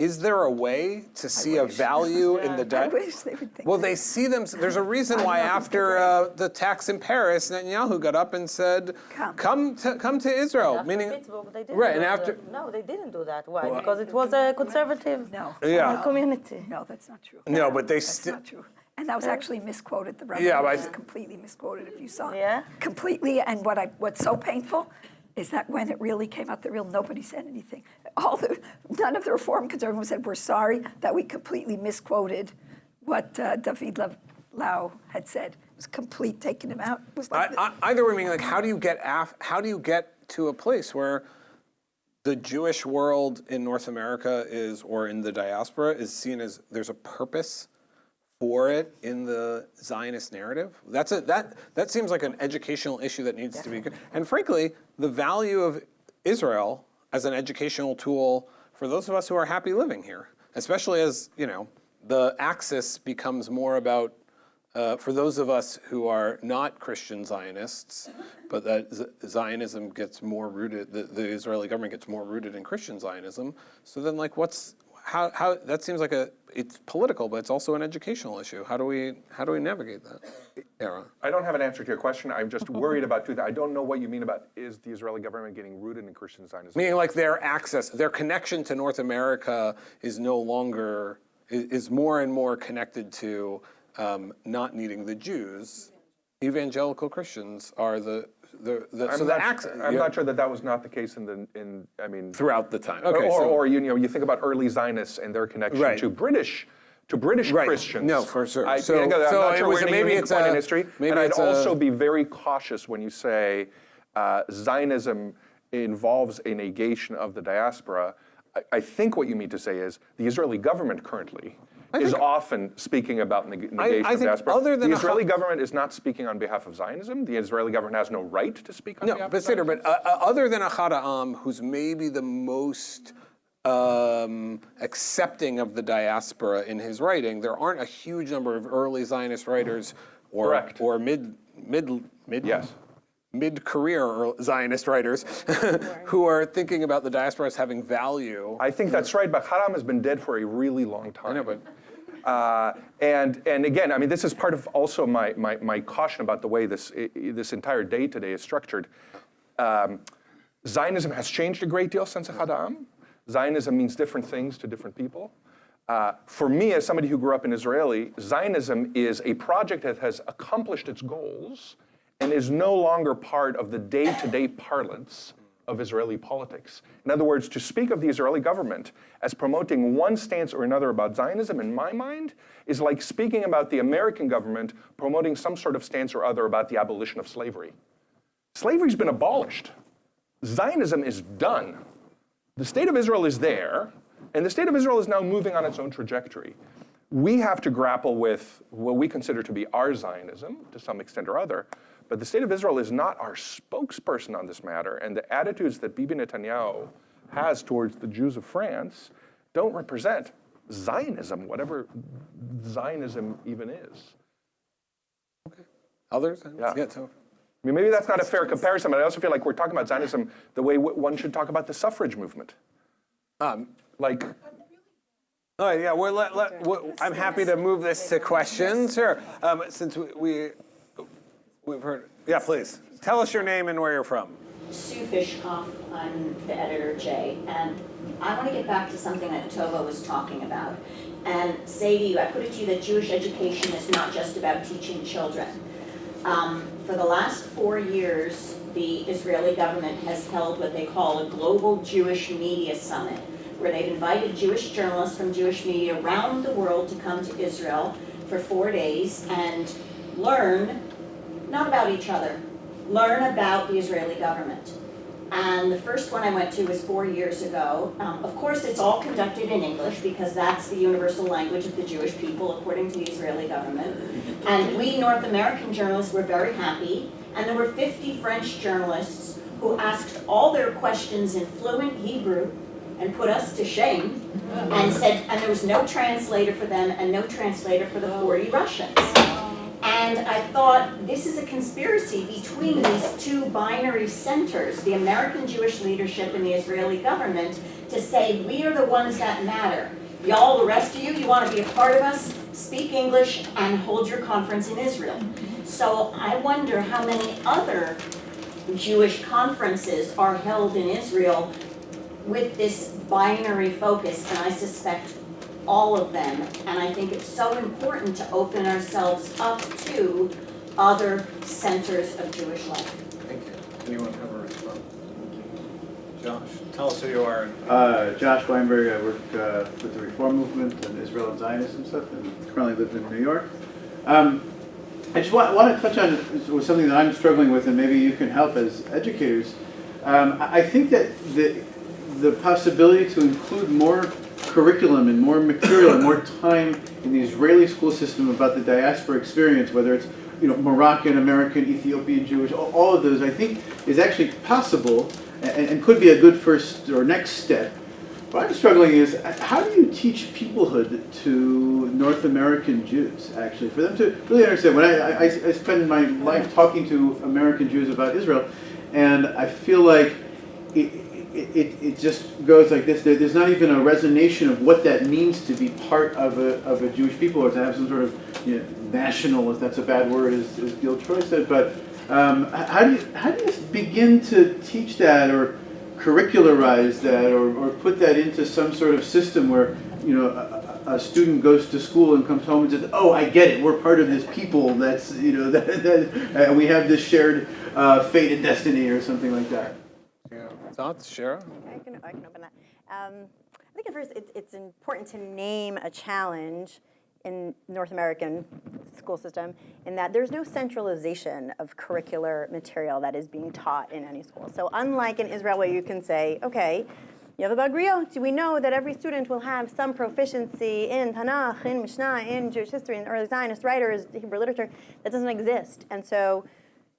Is there a way to see a value in the I wish they would think Well, that. they see them. There's a reason why after the attacks in Paris, Netanyahu got up and said, "Come to Israel," After meaning Pittsburgh, they didn't right. do And that. after No, they didn't do that. Why? Because it was a conservative community. No, that's not true. no, but they That's still. not true. And that was actually misquoted. The Rabbi Yeah, but was completely misquoted if you saw it. Yeah? Completely. And what's so painful is that when it really came out, nobody said anything. None of the Reform conservatives said, "We're sorry that we completely misquoted what David Lau had said." It was complete taking him out. It was like Either way, meaning like, how do you get to a place where the Jewish world in North America or in the diaspora is seen as there's a purpose for it in the Zionist narrative? That seems like an educational issue that needs to be. And frankly, the value of Israel as an educational tool for those of us who are happy living here, especially as the axis becomes more about for those of us who are not Christian Zionists, but that Zionism gets more rooted, the Israeli government gets more rooted in Christian Zionism. So then, like, how that seems like it's political, but it's also an educational issue. How do we navigate that? Era. I don't have an answer to your question. I'm just worried about two things. I don't know what you mean about is the Israeli government getting rooted in Christian Zionism? Meaning like their connection to North America is no longer, is more and more connected to not needing the Jews. Evangelical Christians are I'm not sure that was not the case throughout the time. Okay, or you think about early Zionists and their connection to British Christians. No, for sure. I'm not sure we're in a unique point in history. And I'd also be very cautious when you say Zionism involves a negation of the diaspora. I think what you mean to say is the Israeli government currently is often speaking about negation of diaspora. The Israeli government is not speaking on behalf of Zionism. The Israeli government has no right to speak on behalf of Zionism. But other than Ahad Ha'am, who's maybe the most accepting of the diaspora in his writing, there aren't a huge number of early Zionist writers or mid-career Zionist writers who are thinking about the diaspora as having value. I think that's right, but Haram has been dead for a really long time. I know, but and again, this is part of also my caution about the way this entire day today is structured. Zionism has changed a great deal since Ahad Ha'am. Zionism means different things to different people. For me, as somebody who grew up in Israeli, Zionism is a project that has accomplished its goals and is no longer part of the day-to-day parlance of Israeli politics. In other words, to speak of the Israeli government as promoting one stance or another about Zionism, in my mind, is like speaking about the American government promoting some sort of stance or other about the abolition of slavery. Slavery's been abolished. Zionism is done. The state of Israel is there, and the state of Israel is now moving on its own trajectory. We have to grapple with what we consider to be our Zionism, to some extent or other, but the state of Israel is not our spokesperson on this matter, and the attitudes that Bibi Netanyahu has towards the Jews of France don't represent Zionism, whatever Zionism even is. Others? Yeah. So. I mean, maybe that's not a fair comparison, but I also feel like we're talking about Zionism the way one should talk about the suffrage movement. Like, All right, yeah, I'm happy to move this to questions. Sure. Since we've heard, yeah, please. Tell us your name and where you're from. Sue Fishkoff, I'm the editor, Jay, and I want to get back to something that Tova was talking about and say to you, I put it to you that Jewish education is not just about teaching children. For the last 4 years, the Israeli government has held what they call a global Jewish media summit, where they've invited Jewish journalists from Jewish media around the world to come to Israel for 4 days and learn, not about each other, learn about the Israeli government. And the first one I went to was 4 years ago. Of course, it's all conducted in English because that's the universal language of the Jewish people, according to the Israeli government. And we North American journalists were very happy. And there were 50 French journalists who asked all their questions in fluent Hebrew and put us to shame and said, and there was no translator for them and no translator for the 40 Russians. And I thought, this is a conspiracy between these two binary centers, the American Jewish leadership and the Israeli government, to say, we are the ones that matter. Y'all, the rest of you, you want to be a part of us, speak English and hold your conference in Israel. So I wonder how many other Jewish conferences are held in Israel with this binary focus, and I suspect all of them, and I think it's so important to open ourselves up to other centers of Jewish life. Thank you. Anyone have a response? Josh, tell us who you are. Josh Weinberg. I work with the Reform Movement and Israel and Zionism stuff, and currently live in New York. I just want to touch on something that I'm struggling with, and maybe you can help as educators. I think that the possibility to include more curriculum and more material and more time in the Israeli school system about the diaspora experience, whether it's Moroccan, American, Ethiopian, Jewish, all of those, I think is actually possible and could be a good first or next step. What I'm struggling is, how do you teach peoplehood to North American Jews, actually, for them to really understand? When I spend my life talking to American Jews about Israel, and I feel like it just goes like this. There's not even a resonation of what that means to be part of a Jewish people, or to have some sort of national, if that's a bad word, as Gil Troy said. But how do you begin to teach that, or curricularize that, or put that into some sort of system where a student goes to school and comes home and says, "Oh, I get it. We're part of this people. That's that we have this shared fate and destiny," or something like that. Thoughts, Shira? I can open that. I think at first it's important to name a challenge in North American school system in that there's no centralization of curricular material that is being taught in any school. So unlike in Israel where you can say, okay, you have a Bagriot, we know that every student will have some proficiency in Tanakh, in Mishnah, in Jewish history, in early Zionist writers, Hebrew literature. That doesn't exist. And so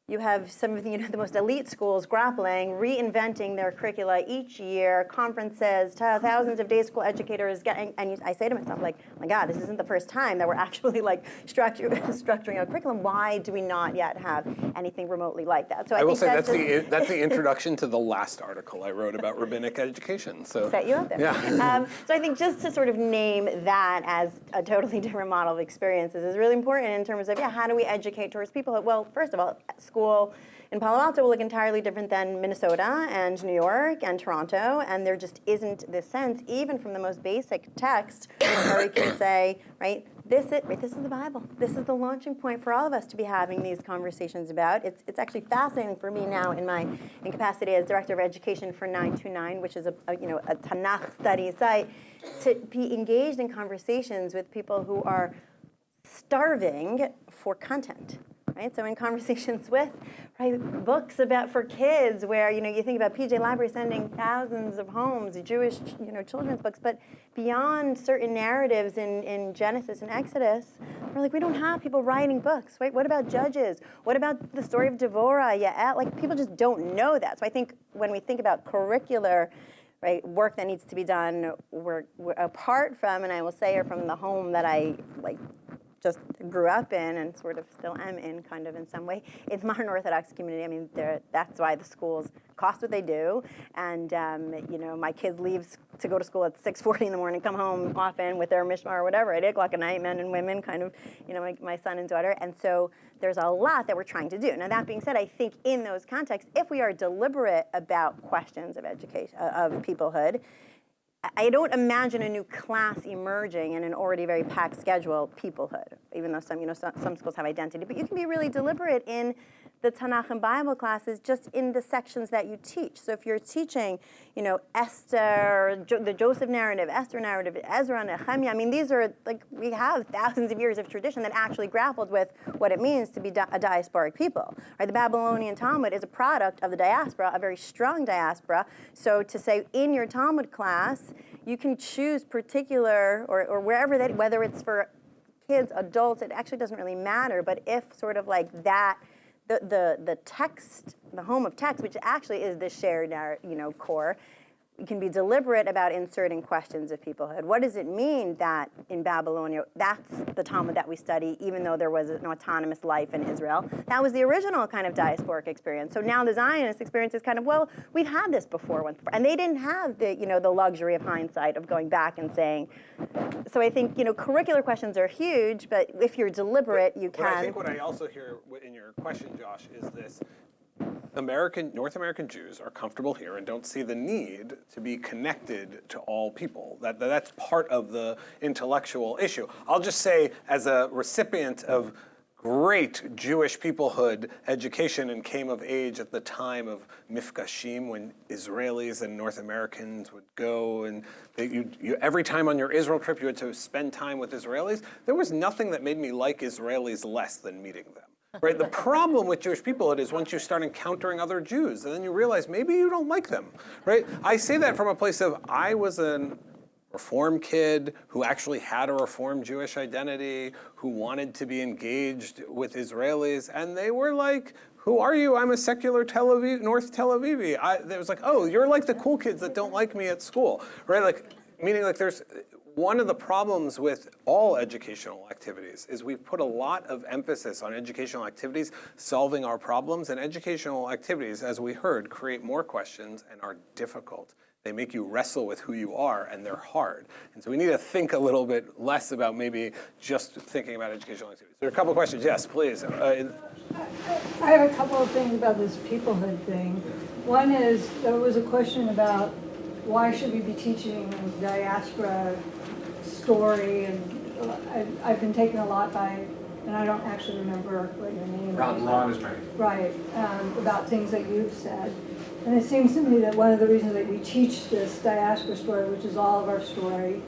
you have some of the most elite schools grappling, reinventing their curricula each year, conferences, thousands of day school educators getting, and I say to myself, like, oh my God, this isn't the first time that we're actually like structuring a curriculum. Why do we not yet have anything remotely like that? So I will think say that's the introduction to the last article I wrote about rabbinic education. So set you up there. Yeah. So I think just to sort of name that as a totally different model of experiences is really important in terms of, how do we educate towards people? Well, first of all, school in Palo Alto will look entirely different than Minnesota and New York and Toronto, and there just isn't this sense, even from the most basic text, where we can say, this is the Bible. This is the launching point for all of us to be having these conversations about. It's actually fascinating for me now in my capacity as Director of Education for 929, which is a Tanakh study site, to be engaged in conversations with people who are starving for content. Right? So in conversations with books for kids, where you think about PJ Library sending thousands of homes, Jewish children's books, but beyond certain narratives in Genesis and Exodus, we're like, we don't have people writing books. Right? What about Judges? What about the story of Devorah, Yael? People just don't know that. So I think when we think about curricular work that needs to be done, we're apart from, and I will say, from the home that I just grew up in and sort of still am in kind of in some way. In the modern Orthodox community, I mean, that's why the schools cost what they do. And, you know, my kids leave to go to school at 6:40 in the morning, come home often with their mishmar or whatever at 8 o'clock at night, men and women, kind of, you know, my son and daughter. And so there's a lot that we're trying to do. Now, that being said, I think in those contexts, if we are deliberate about questions of education, of peoplehood, I don't imagine a new class emerging in an already very packed schedule, peoplehood, even though some schools have identity. But you can be really deliberate in the Tanakh and Bible classes just in the sections that you teach. So if you're teaching, you know, Esther, the Joseph narrative, Esther narrative, Ezra, Nehemiah, I mean, these are, like, we have thousands of years of tradition that actually grappled with what it means to be a diasporic people. Right? The Babylonian Talmud is a product of the diaspora, a very strong diaspora. So to say in your Talmud class, you can choose particular, or wherever that, whether it's for kids, adults, it actually doesn't really matter, but if sort of like that, the text, the home of text, which actually is the shared, you know, core, we can be deliberate about inserting questions of peoplehood. What does it mean that in Babylonia, that's the Talmud that we study, even though there was an autonomous life in Israel? That was the original kind of diasporic experience. So now the Zionist experience is kind of, well, we've had this before once, and they didn't have the, you know, the luxury of hindsight of going back and saying. So I think, you know, curricular questions are huge, but if you're deliberate, you can. But I think what I also hear in your question, Josh, is this. North American Jews are comfortable here and don't see the need to be connected to all people. That's part of the intellectual issue. I'll just say, as a recipient of great Jewish peoplehood education and came of age at the time of mifkashim, when Israelis and North Americans would go, and every time on your Israel trip you had to spend time with Israelis, there was nothing that made me like Israelis less than meeting them. Right? The problem with Jewish peoplehood is once you start encountering other Jews, and then you realize maybe you don't like them. Right? I say that from a place of, I was a Reform kid who actually had a Reform Jewish identity, who wanted to be engaged with Israelis, and they were like, who are you? I'm a secular North Tel Avivi. It was like, oh, you're like the cool kids that don't like me at school. Right? Like, meaning like there's, one of the problems with all educational activities is we've put a lot of emphasis on educational activities solving our problems, and educational activities, as we heard, create more questions and are difficult. They make you wrestle with who you are, and they're hard. And so we need to think a little bit less about maybe just thinking about educational activities. There are a couple of questions. Yes, please. I have a couple of things about this peoplehood thing. One is, there was a question about why should we be teaching diaspora story, and I've been taken a lot by, and I don't actually remember what your name is. Ron is my name. Right, about things that you've said. And it seems to me that one of the reasons that we teach this diaspora story, which is all of our story,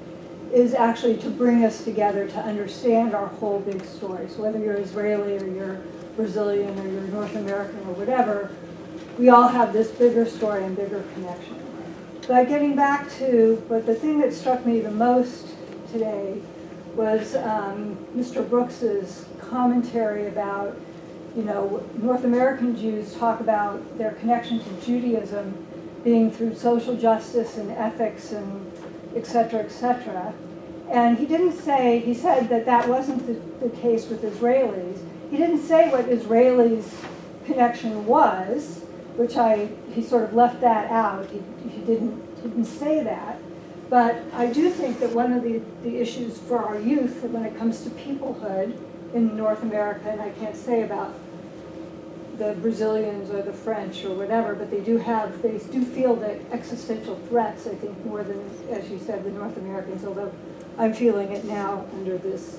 is actually to bring us together to understand our whole big story. So whether you're Israeli or you're Brazilian or you're North American or whatever, we all have this bigger story and bigger connection. But getting back to, but the thing that struck me the most today was Mr. Brooks's commentary about, you know, North American Jews talk about their connection to Judaism being through social justice and ethics and et cetera, and he didn't say, he said that that wasn't the case with Israelis. He didn't say what Israelis' connection was, which he sort of left that out. He didn't say that. But I do think that one of the issues for our youth when it comes to peoplehood in North America, and I can't say about the Brazilians or the French or whatever, but they do feel the existential threats, I think, more than, as you said, the North Americans, although I'm feeling it now under this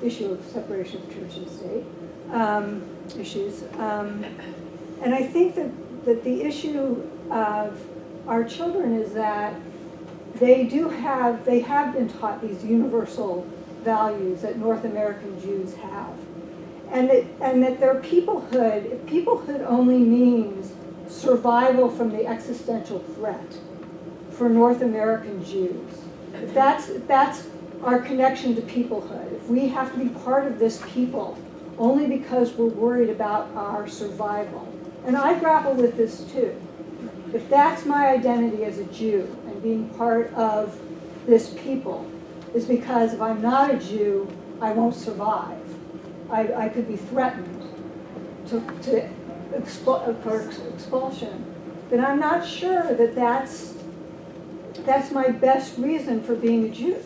issue of separation of church and state issues. And I think that the issue of our children is that they have been taught these universal values that North American Jews have. And that their peoplehood, if peoplehood only means survival from the existential threat for North American Jews, if that's our connection to peoplehood, if we have to be part of this people only because we're worried about our survival, and I grapple with this too. If that's my identity as a Jew and being part of this people, is because if I'm not a Jew, I won't survive. I could be threatened for expulsion. Then I'm not sure that that's my best reason for being a Jew.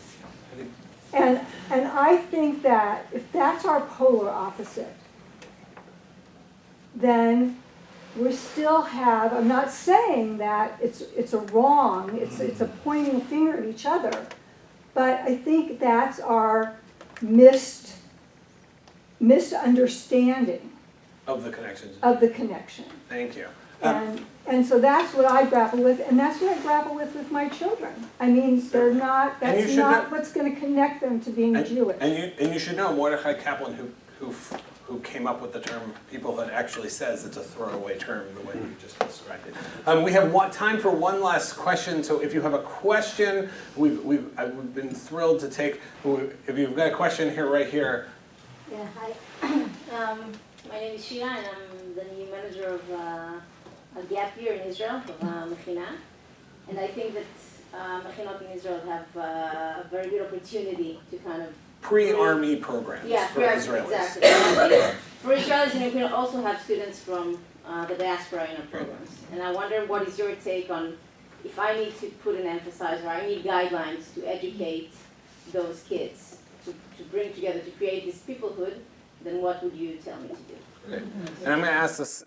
And I think that if that's our polar opposite, then we still have, I'm not saying that it's a wrong, it's a pointing a finger at each other, but I think that's our misunderstanding Of the connections. of the connection. Thank you. And so that's what I grapple with, and that's what I grapple with my children. I mean, they're not, And you that's should not know- what's going to connect them to being Jewish. And you should know Mordechai Kaplan, who came up with the term peoplehood, actually says it's a throwaway term the way you just described it. We have time for one last question, so if you have a question, we've been thrilled to take. If you've got a question here, right here. Yeah, hi. My name is Shira, and I'm the new manager of a gap year in Israel, of Mechina. And I think that Mechinot in Israel have a very good opportunity to kind of Pre-army programs for Israelis. Exactly. For Israelis, and you can also have students from the diaspora in our programs. And I wonder, what is your take on, if I need to put an emphasis, or I need guidelines to educate those kids, to bring together, to create this peoplehood, then what would you tell me to do? Okay. And I'm going to ask this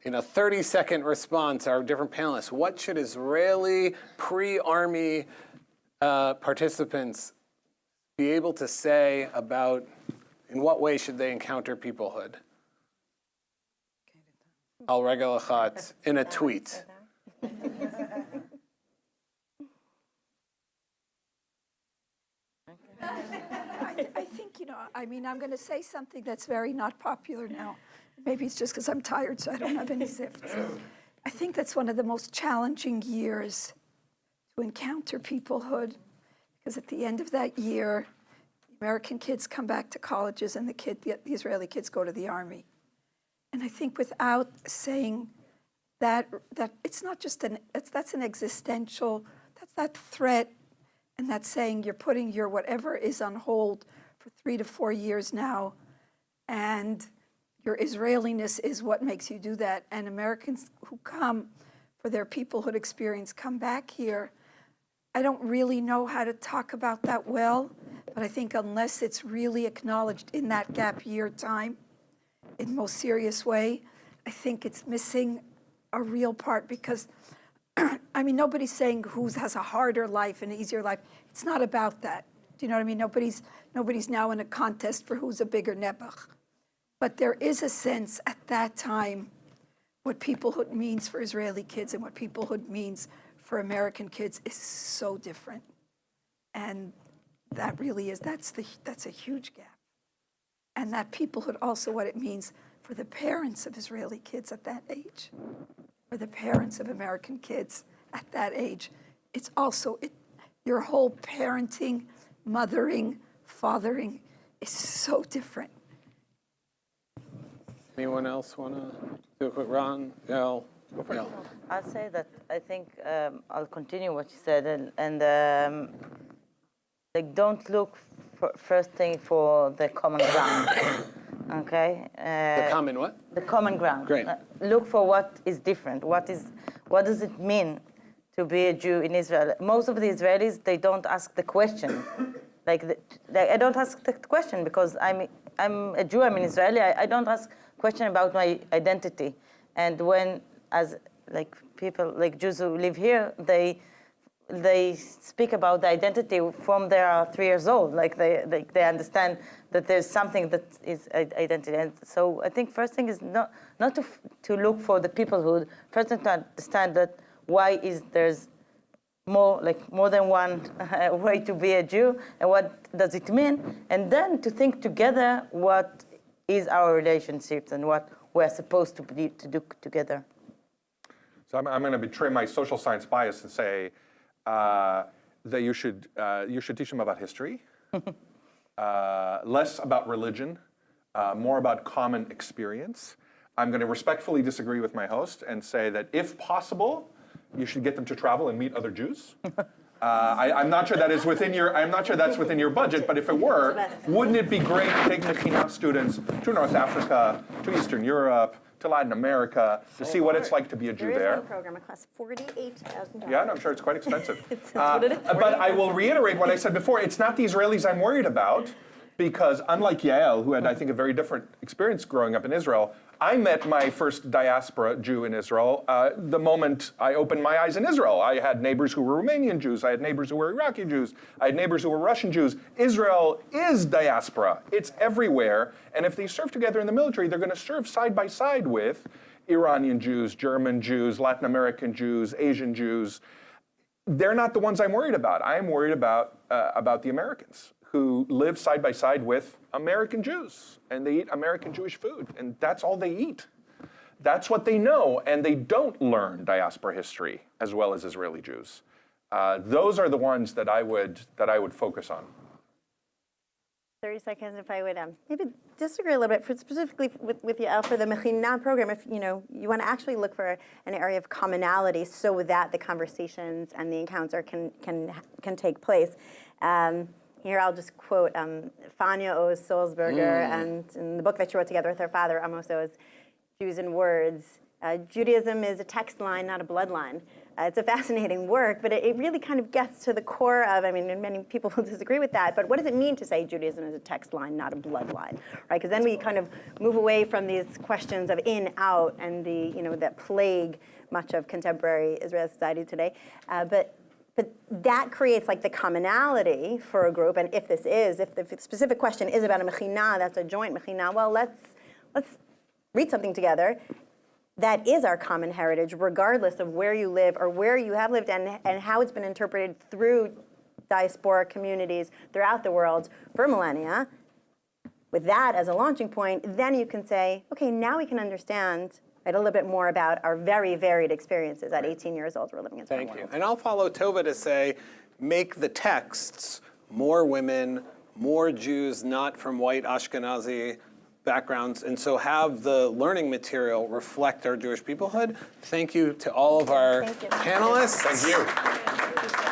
in a 30-second response, our different panelists. What should Israeli pre-army participants be able to say about, in what way should they encounter peoplehood? Al regel achat, in a tweet. I think, I mean, I'm going to say something that's very not popular now. Maybe it's just because I'm tired, so I don't have any zifts. I think that's one of the most challenging years to encounter peoplehood, because at the end of that year, the American kids come back to colleges and the Israeli kids go to the army. And I think without saying that it's not just that's an existential, that's that threat, and that's saying you're putting your whatever is on hold for 3 to 4 years now, and your Israeliness is what makes you do that. And Americans who come for their peoplehood experience come back here. I don't really know how to talk about that well, but I think unless it's really acknowledged in that gap year time, in the most serious way, I think it's missing a real part, because I mean, nobody's saying who has a harder life and an easier life. It's not about that. Do you know what I mean? Nobody's now in a contest for who's a bigger nebuch. But there is a sense at that time what peoplehood means for Israeli kids and what peoplehood means for American kids is so different. And that really is, that's a huge gap. And that peoplehood also what it means for the parents of Israeli kids at that age, for the parents of American kids at that age. It's also, your whole parenting, mothering, fathering is so different. Anyone else want to do a quick Ron? Yael? I'll say that I think I'll continue what you said, and like, don't look first thing for the common ground. Okay. The common what? The common ground. Great. Look for what is different. What does it mean to be a Jew in Israel? Most of the Israelis, they don't ask the question. I don't ask the question because I'm a Jew. I'm an Israeli. I don't ask question about my identity. And when, as like people like Jews who live here, they speak about the identity from they are 3 years old. Like they understand that there's something that is identity. And so I think first thing is not to look for the peoplehood. First thing to understand that why is there's more than one way to be a Jew, and what does it mean, and then to think together what is our relationships and what we're supposed to do together. So I'm going to betray my social science bias and say that you should teach them about history, less about religion, more about common experience. I'm going to respectfully disagree with my host and say that if possible, you should get them to travel and meet other Jews. I'm not sure that is within your. I'm not sure that's within your budget. But if it were, wouldn't it be great to take Mechina students to North Africa, to Eastern Europe, to Latin America, to see what it's like to be a Jew There is there? one program, it costs $48,000. Yeah, and I'm sure it's quite expensive. what it is. But I will reiterate what I said before. It's not the Israelis I'm worried about, because unlike Yael, who had, I think, a very different experience growing up in Israel, I met my first diaspora Jew in Israel the moment I opened my eyes in Israel. I had neighbors who were Romanian Jews. I had neighbors who were Iraqi Jews. I had neighbors who were Russian Jews. Israel is diaspora. It's everywhere. And if they serve together in the military, they're going to serve side by side with Iranian Jews, German Jews, Latin American Jews, Asian Jews. They're not the ones I'm worried about. I'm worried about the Americans who live side by side with American Jews, and they eat American Jewish food, and that's all they eat. That's what they know, and they don't learn diaspora history as well as Israeli Jews. Those are the ones that I would focus on. 30 seconds, if I would maybe disagree a little bit, specifically with Yael for the Mechina program. If you want to actually look for an area of commonality so that the conversations and the encounter can take place. Here I'll just quote Fania Oz Sulzberger, and in the book that she wrote together with her father, Amos Oz, Jews and Words. Judaism is a text line, not a bloodline. It's a fascinating work, but it really kind of gets to the core of, I mean, and many people will disagree with that, but what does it mean to say Judaism is a text line, not a bloodline, right? Because then we kind of move away from these questions of in, out, and that plague much of contemporary Israeli society today. But that creates like the commonality for a group, and if the specific question is about a mechina, that's a joint mechina, well, let's read something together. That is our common heritage, regardless of where you live or where you have lived and how it's been interpreted through diaspora communities throughout the world for millennia. With that as a launching point, then you can say, okay, now we can understand a little bit more about our very varied experiences at 18 years old. We're living in Thank you. And I'll follow Tova to say, make the texts more women, more Jews not from white Ashkenazi backgrounds, and so have the learning material reflect our Jewish peoplehood. Thank you to all of our panelists. Thank you.